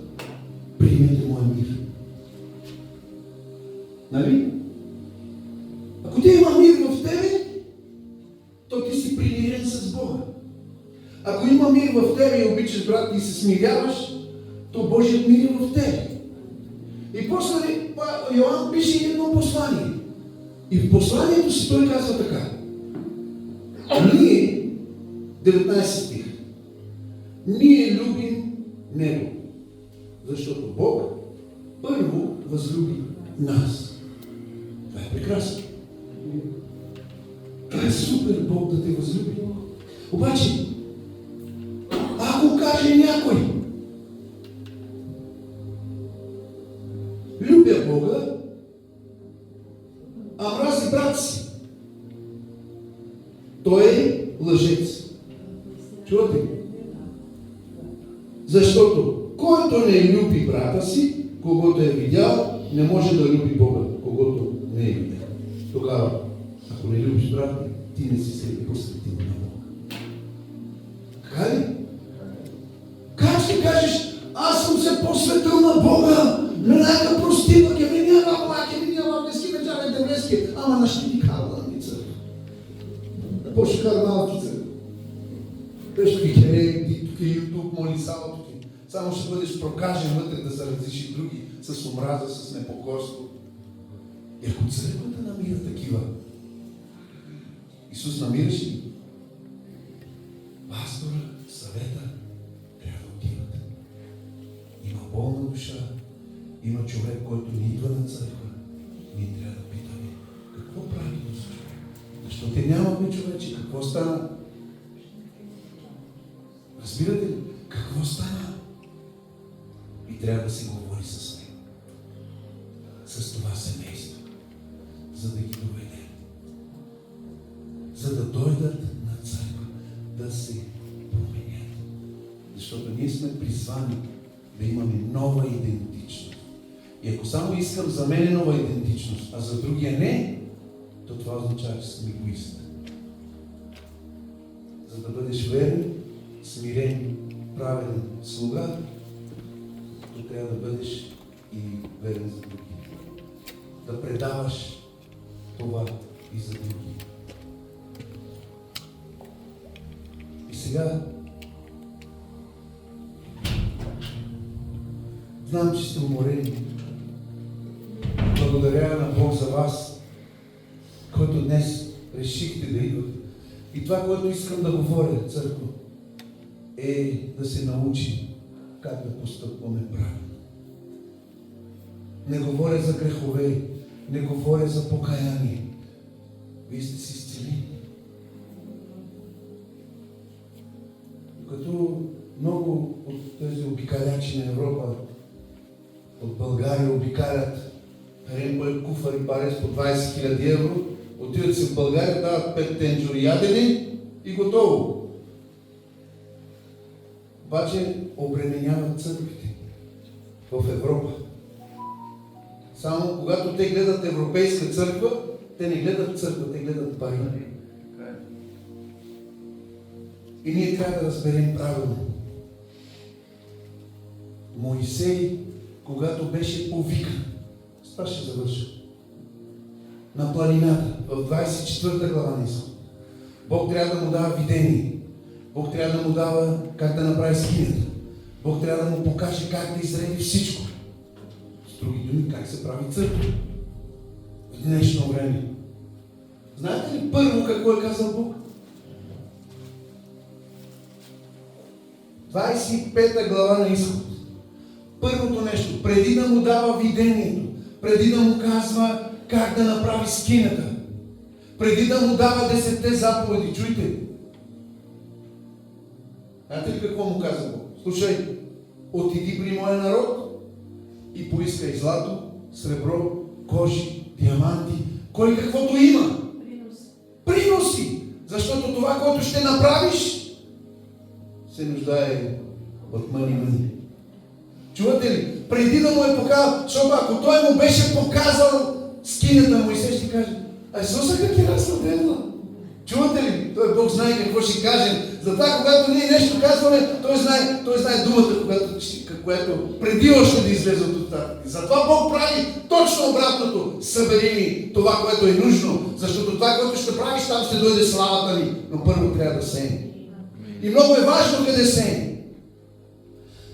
приемете моя мир. Нали? Ако ти има мир в тебе, то ти си примирен с Бога. Ако има мир в тебе и обичаш брат и се смиряваш, то Божият мир е в тебе. И после Йоан пише едно послание. И в посланието си той казва така. Ние, 19 стих, ние любим Него, защото Бог първо възлюби нас. Това е прекрасно. Това е супер Бог да те възлюби. Обаче, ако каже някой, любя Бога, а мрази брат си, той е лъжец. Чувате ли? Защото който не люби брата си, когото е видял, не може да люби Бога, когото не е видял. Тогава, ако не любиш брата, ти не си се посветил на Бога. Така ли? Как ще кажеш, аз съм се посветил на Бога, нека простива, ке ми няма плаке, ми няма вески, вечавен девески, ама нашли кала на мица. Почва кара малки църкви. Беше ви херей, тук моли салото ти. Само ще бъдеш прокажен вътре да заразиш и други с омраза, с непокорство. И ако църквата намира такива, Исус намираш ли? Пастора, съвета, трябва да отиват. Има болна душа, има човек, който не идва на църква. Ние трябва да питаме, какво прави Господ? Защото те нямаме човече, какво стана? Разбирате ли? Какво стана? И трябва да се говори с него. С това семейство. За да ги доведе. За да дойдат на църква. Да се променят. Защото ние сме призвани да имаме нова идентичност. И ако само искам за мен нова идентичност, а за другия не, то това означава, че съм егоист. За да бъдеш верен, смирен, праведен слуга, то трябва да бъдеш и верен за други. Да предаваш това и за други. И сега знам, че сте уморени. Благодаря на Бог за вас, който днес решихте да идвате. И това, което искам да говоря, църква, е да се научи как да постъпваме правилно. Не говоря за грехове, не говоря за покаяние. Вие сте си изцелени. Като много от тези обикалячи на Европа, от България обикалят Рембой, куфари, парес по 20 000 евро, отиват си в България, дават 5 тенджури ядени и готово. Обаче обременяват църквите в Европа. Само когато те гледат европейска църква, те не гледат църква, те гледат пари. И ние трябва да разберем правилно. Моисей, когато беше повикан, с това ще завърша, на планината, в 24 глава на Изход, Бог трябва да му дава видение. Бог трябва да му дава как да направи скинята. Бог трябва да му покаже как да изреди всичко. С други думи, как се прави църква в днешно време. Знаете ли първо какво е казал Бог? 25 глава на Изход. Първото нещо, преди да му дава видението, преди да му казва как да направи скинята, преди да му дава 10 заповеди, чуйте. Знаете ли какво му каза Бог? Слушай, отиди при моя народ и поискай злато, сребро, кожи, диаманти, кой каквото има. Приноси! Защото това, което ще направиш, се нуждае от мъни. Чувате ли? Преди да му е показал, защото ако той му беше показал скинята му и се ще каже, а Исуса как е расна дебла? Чувате ли? Той Бог знае какво ще кажем. Затова, когато ние нещо казваме, той знае думата, която преди още да излезе от това. Затова Бог прави точно обратното. Събери ми това, което е нужно, защото това, което ще правиш, там ще дойде славата ни. Но първо трябва да сеем. И много е важно къде сеем.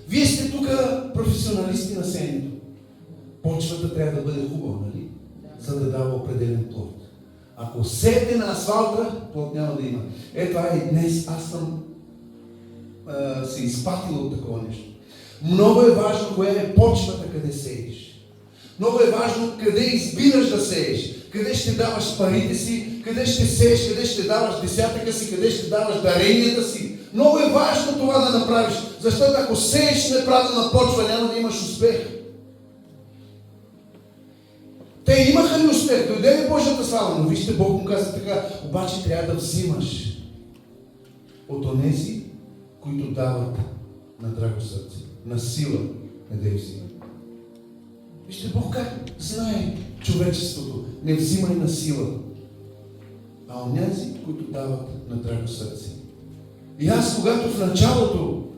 Вие сте тук професионалисти на сеенето. Почвата трябва да бъде хубава, нали? За да дава определен плод. Ако сеете на асфалта, плод няма да има. Ето и днес аз съм се изпатил от такова нещо. Много е важно коя е почвата, къде сееш. Много е важно къде избираш да сееш. Къде ще даваш парите си, къде ще сееш, къде ще даваш десятъка си, къде ще даваш даренията си. Много е важно това да направиш, защото ако сееш неправилна почва, няма да имаш успех. Те имаха ли успех? Дойде ли Божията слава? Но вижте, Бог му каза така, обаче трябва да взимаш от онези, които дават на драго сърце, на сила, не да взима. Вижте Бог как знае човечеството. Не взимай на сила, а онези, които дават на драго сърце. И аз, когато в началото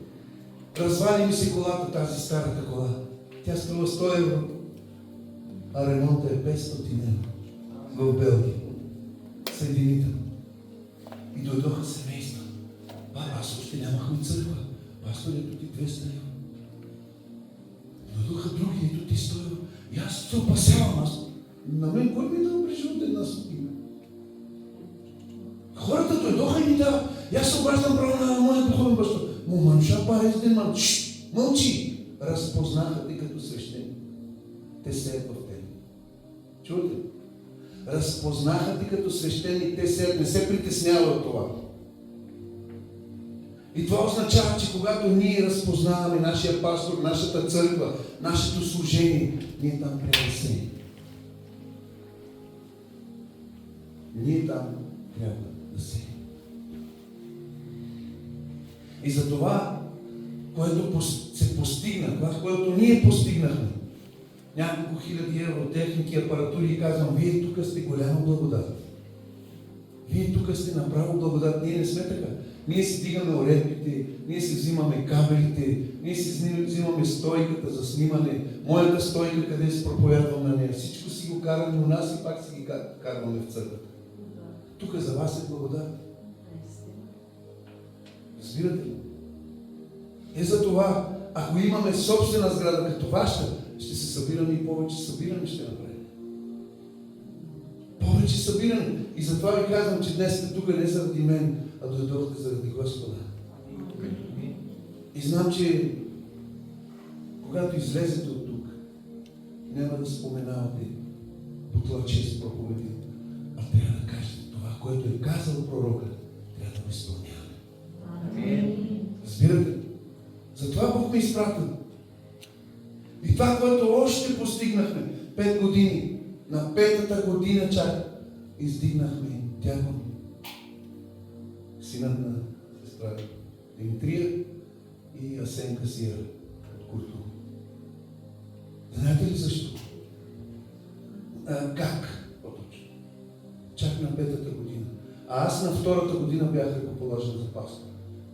развали ми се колата, тази старата кола, тя струва 100 евро, а ремонтът е 500 евро в Белгия. Съединително. И дойдоха семейства. Аз още нямахме църква. Пастор, ето ти 200 евро. Дойдоха други, ето ти 100 евро. И аз се опасявам. На мен кой ми дава прежи от една стотина? Хората дойдоха и ми дава. И аз се обращам право на моя духовен пастор. Мануша парезде, мълчи. Разпознаха те като свещени. Те сеят в тебе. Чувате? Разпознаха ти като свещени, те сеят. Не се притеснява от това. И това означава, че когато ние разпознаваме нашия пастор, нашата църква, нашето служение, ние там трябва да сеем. Ние там трябва да сеем. И за това, което се постигна, това, което ние постигнахме, няколко хиляди евро техники, апаратури, казвам, вие тук сте голяма благодат. Вие тук сте направо благодат. Ние не сме така. Ние си дигаме уредбите, ние си взимаме кабелите, ние си взимаме стойката за снимане, моята стойка, къде се проповядвам на нея. Всичко си го караме у нас и пак си ги карваме в църквата. Тук за вас е благодат. Разбирате ли? За това, ако имаме собствена сграда като вашата, ще се събираме и повече събиране ще направим. Повече събиране. И затова ви казвам, че днес сте тук не заради мен, а дойдохте заради Господа. И знам, че когато излезете от тук, няма да споменавате по това чест проповеди, а трябва да кажете това, което е казал пророка, трябва да го изпълняваме. Разбирате ли? Затова Бог ме изпратил. И това, което още постигнахме, 5 години, на 5-та година чак, издигнахме дякон. Синът на сестра Димитрия и Асен Касиер от Куртово. Знаете ли защо? Как? По-точно. Чак на 5-та година. А аз на 2-та година бях ръкоположен за пастор.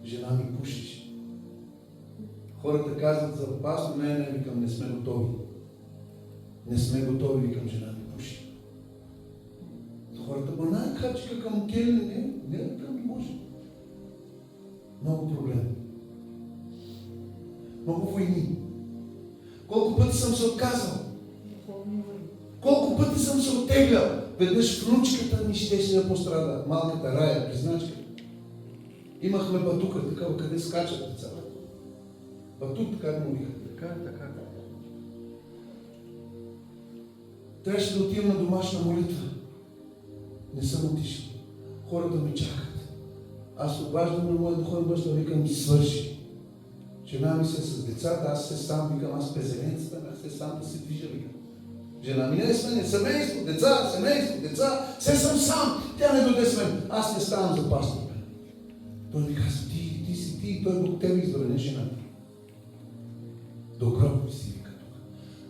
Жена ми пушеше. Хората казват за пастор, не, викам, не сме готови. Не сме готови, викам, жена ми пуши. Хората бъдат качка към кели, не, викам, не може. Много проблеми. Много войни. Колко пъти съм се отказал? Колко пъти съм се оттеглял? Веднъж внучката ми щеше да пострада. Малката Рая, призначка. Имахме батука, такава, къде скачат децата. Батут, как му виха? Така. Трябваше да отивам на домашна молитва. Не съм отишъл. Хората ме чакат. Аз обаждам на моя духовен баща, викам, свърши. Жена ми се с децата, аз се сам, викам, аз пезеленцата, аз се сам да се движа, викам. Жена ми не сме, семейство, деца, все съм сам. Тя не дойде с мен. Аз не ставам за пастор. Той ми казва, ти си ти, той Бог тебе избра, не жена. До гроб си, вика тук.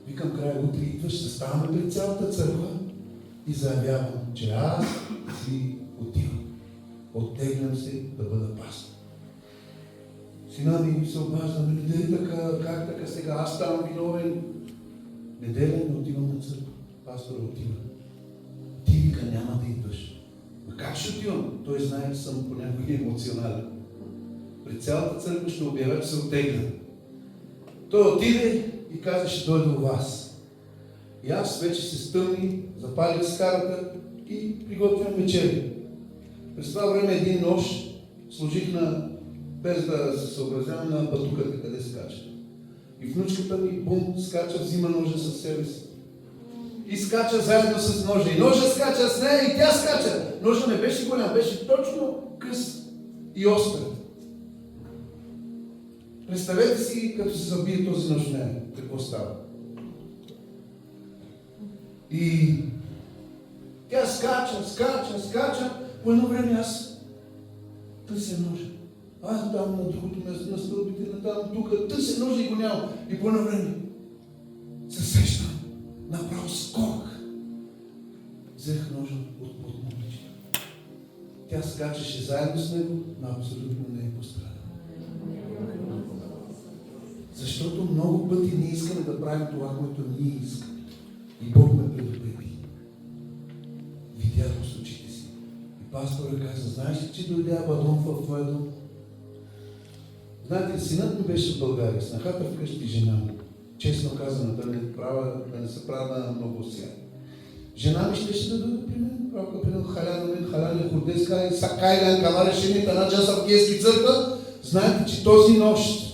Викам, края утре идваш, ще ставаме пред цялата църква и заявявам, че аз си отивам. Оттеглям се да бъда пастор. Сина ми се обажда, не така, как така сега, аз ставам виновен. Неделя не отивам на църква. Пастора отива. Ти, вика, няма да идваш. А как ще отивам? Той знае, че съм понякога емоционален. Пред цялата църква ще обявя, че се оттеглям. Той отиде и каза, ще дойде у вас. И аз вече се стъмни, запалих скарата и приготвям вечеря. През това време един нож служих без да се съобразявам на батуката, къде скача. И внучката ми, бум, скача, взима ножа със себе си. И скача заедно с ножа. И ножа скача с нея, и тя скача. Ножа не беше голям, беше точно къс и остър. Представете си, като се забие този нож в нея, какво става. И тя скача. По едно време аз търся ножа. Аз там на другото място, на стълбите, тук, търся ножа и го няма. И по едно време се срещам. Направо скок. Взех ножа от момичета. тя скачаше заедно с него, но абсолютно не е пострадала. Защото много пъти ние искаме да правим това, което ние искаме. И Бог ме предупреди. Видях го с очите си. И пастора каза, знаеш ли, че дойде Абадон в твоя дом? Знаете, синът ми беше в България, снахата вкъщи жена му. Честно казано, да не се правя на много сега. Жена ми ще да дойде при мен. Правка при мен халяне, хурдеска, сакайлян, каваре, шемите, на джаса в Киевски църква. Знаете, че този нощ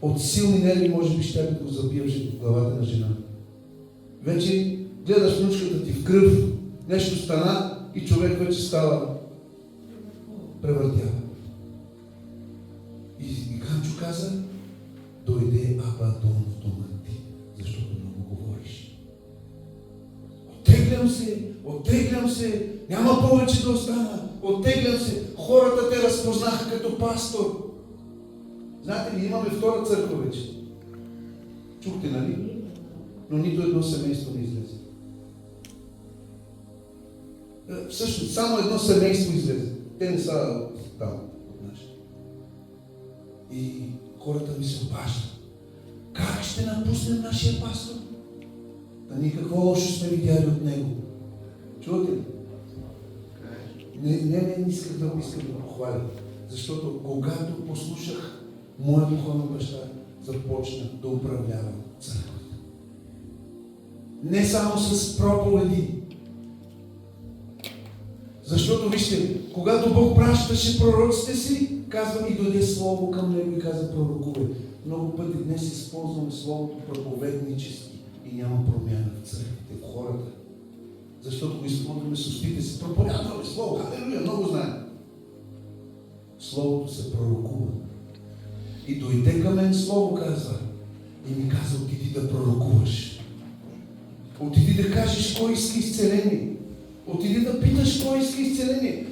от силни нерви може би ще го забиваш в главата на жена. Вече гледаш внучката ти в кръв, нещо стана и човек вече става превъртява. И Ханчо каза, дойде Абадон в дома ти, защото много говориш. Оттеглям се, няма повече да остана, оттеглям се. Хората те разпознаха като пастор. Знаете ли, имаме втора църква вече. Чухте, нали? Но нито едно семейство не излезе. Всъщност, само едно семейство излезе. Те не са там от нашите. И хората ми се обаждат. Как ще напуснем нашия пастор? Да ние какво лошо сме видяли от него? Чувате ли? Не исках да похваля. Защото когато послушах моя духовен баща, започна да управлява църквата. Не само с проповеди. Защото вижте, когато Бог пращаше пророците си, казва и дойде слово към него и каза пророкувай. Много пъти днес използваме словото проповеднически и няма промяна в църквите, в хората. Защото го използваме с устите си. Проповядваме слово, халелуя, много знаем. Словото се пророкува. И дойде към мен слово, казва, и ми каза, отиди да пророкуваш. Отиди да кажеш кой иска изцеление. Отиди да питаш кой иска изцеление.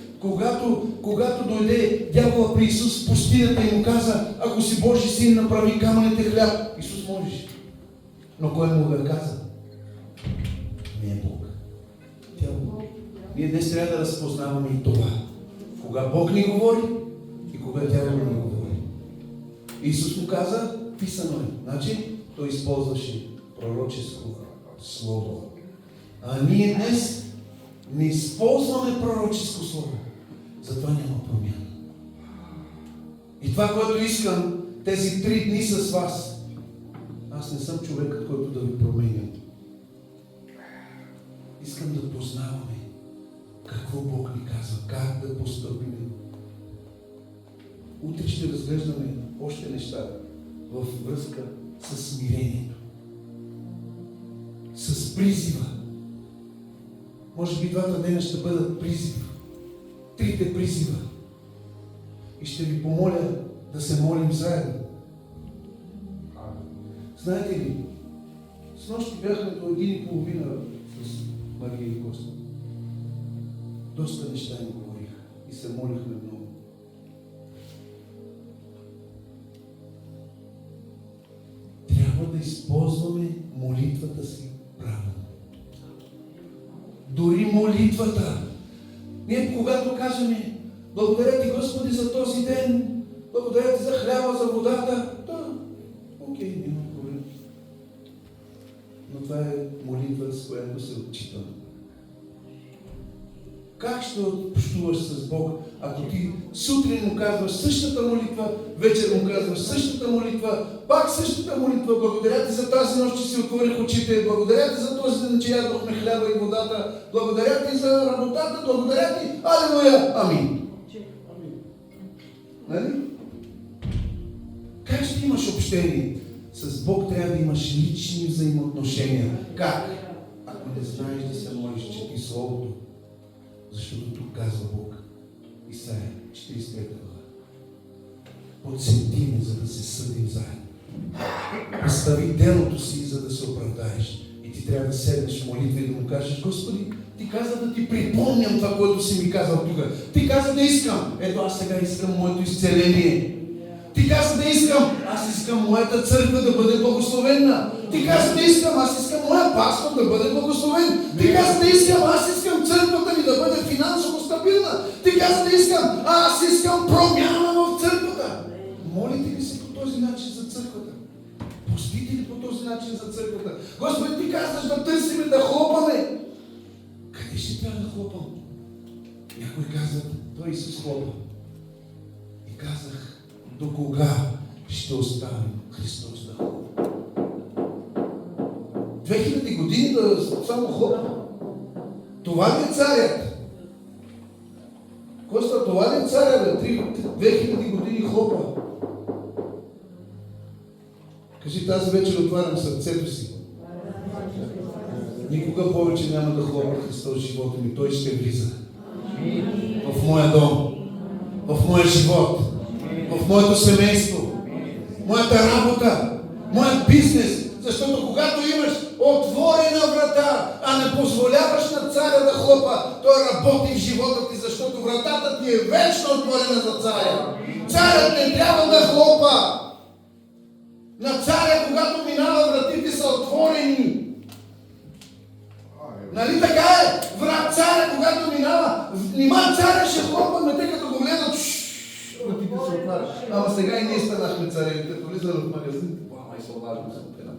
Когато дойде дявола при Исус в пустинята и му каза, ако си Божи син, направи камъните хляб. Исус можеше. Но кой му го каза? Не е Бог. Дявол. Ние днес трябва да разпознаваме и това. Кога Бог ни говори и кога дявол ни говори. Исус му каза, писано е. Значи, той използваше пророческо слово. А ние днес не използваме пророческо слово. Затова няма промяна. И това, което искам тези 3 дни с вас, аз не съм човекът, който да ви променя. Искам да познаваме какво Бог ни казва, как да постъпим. Утре ще разглеждаме още неща във връзка с смирението. С призива. Може би 2 дена ще бъдат призив. 3 призива. И ще ви помоля да се молим заедно. Знаете ли, с нощи бяхме до 1:30 с Мария и Коста. Доста неща ни говориха и се молихме много. Трябва да използваме молитвата си правилно. Дори молитвата. Ние когато кажем, благодаря ти Господи за този ден, благодаря ти за хляба, за водата, да, окей, няма проблем. Но това е молитва, с която се отчитаме. Как ще общуваш с Бог, ако ти сутрин му казваш същата молитва, вечер му казваш същата молитва, пак същата молитва, благодаря ти за тази нощ, че си отворих очите, благодаря ти за този ден, че ядохме хляба и водата, благодаря ти за работата, благодаря ти, алелуя, амин. Нали? Как ще имаш общение? С Бог трябва да имаш лични взаимоотношения. Как? Ако не знаеш да се молиш, чети Словото. Защото тук казва Бог, Исаия 43 глава. Подсети ме, за да се съдим заедно. Представи делото си, за да се оправдаеш. И ти трябва да седнеш в молитва и да му кажеш, Господи, ти каза да ти припомням това, което си ми казал тук. Ти каза да искам. Ето аз сега искам моето изцеление. Ти каза да искам. Аз искам моята църква да бъде благословена. Ти каза да искам. Аз искам моя пастор да бъде благословен. Ти каза да искам. Аз искам църквата ми да бъде финансово стабилна. Ти ти каза да искам? Аз искам промяна в църквата. Молите ли се по този начин за църквата? Постите ли по този начин за църквата? Господи, ти казваш да търсиме, да хлопаме. Къде ще трябва да хлопам? Някой казват, той Исус хлопа. И казах, до кога ще оставим Христос да хлопа? 2000 години да само хлопа. Това ли е царят? Коста, това ли е царят? 2000 години хлопа. Кажи, тази вечер отварям сърцето си. Никога повече няма да хлопа Христос в живота ми. Той ще влиза в моя дом, в моя живот, в моето семейство, моята работа, моят бизнес. Защото когато имаш отворена врата, а не позволяваш на царя да хлопа, той работи в живота ти, защото вратата ти е вечно отворена за царя. Царят не трябва да хлопа. На царя, когато минава, вратите са отворени. Нали така е? Царя, когато минава, нима царя ще хлопа, но те като го гледат, вратите се отварят. Ама сега и ние станахме царя, като влиза в магазин, май се обаждам се опена.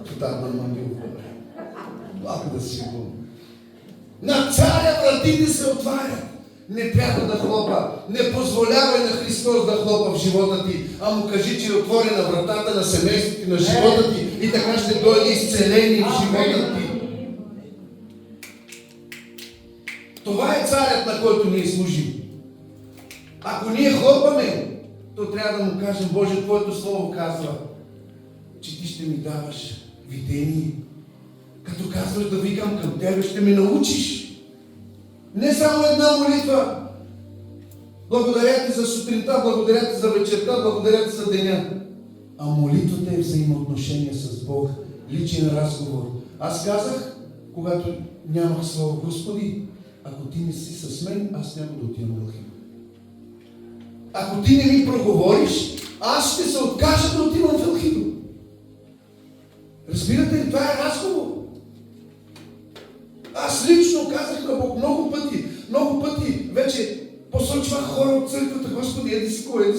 Тотална мангил. Малко да си го. На царя вратите се отварят. Не трябва да хлопа. Не позволявай на Христос да хлопа в живота ти, а му кажи, че е отворена вратата на семейството ти, на живота ти и така ще дойде изцеление в живота ти. Това е царят, на който ние служим. Ако ние хлопаме, то трябва да му кажем, Боже, Твоето Слово казва, че Ти ще ми даваш видение. Като казваш да викам към Тебе, ще ме научиш. Не само една молитва. Благодаря Ти за сутринта, благодаря Ти за вечерта, благодаря Ти за деня. А молитвата е взаимоотношение с Бог, личен разговор. Аз казах, когато нямах Слово, Господи, ако Ти не си с мен, аз няма да отивам в Елхим. Ако Ти не ми проговориш, аз ще се откажа да отивам в Елхим. Разбирате ли? Това е разговор. Аз лично казах на Бог много пъти вече посочвах хора от църквата, Господи, еди си кой.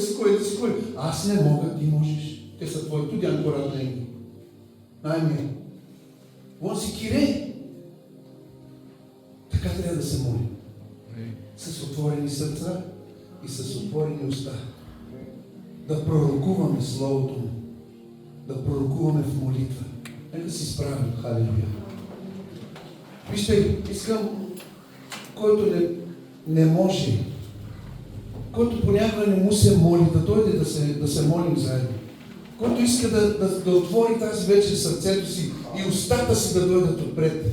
Аз не мога, Ти можеш. Те са Твои, туди анкорат на им. Ами, он си кире. Така трябва да се молим. С отворени сърца и с отворени уста. Да пророкуваме Словото Му. Да пророкуваме в молитва. Нека си справим. Халелуя. Вижте, искам, който не може, който понякога не му се моли, да дойде да се молим заедно. Който иска да отвори тази вечер сърцето си и устата си да дойдат отпред.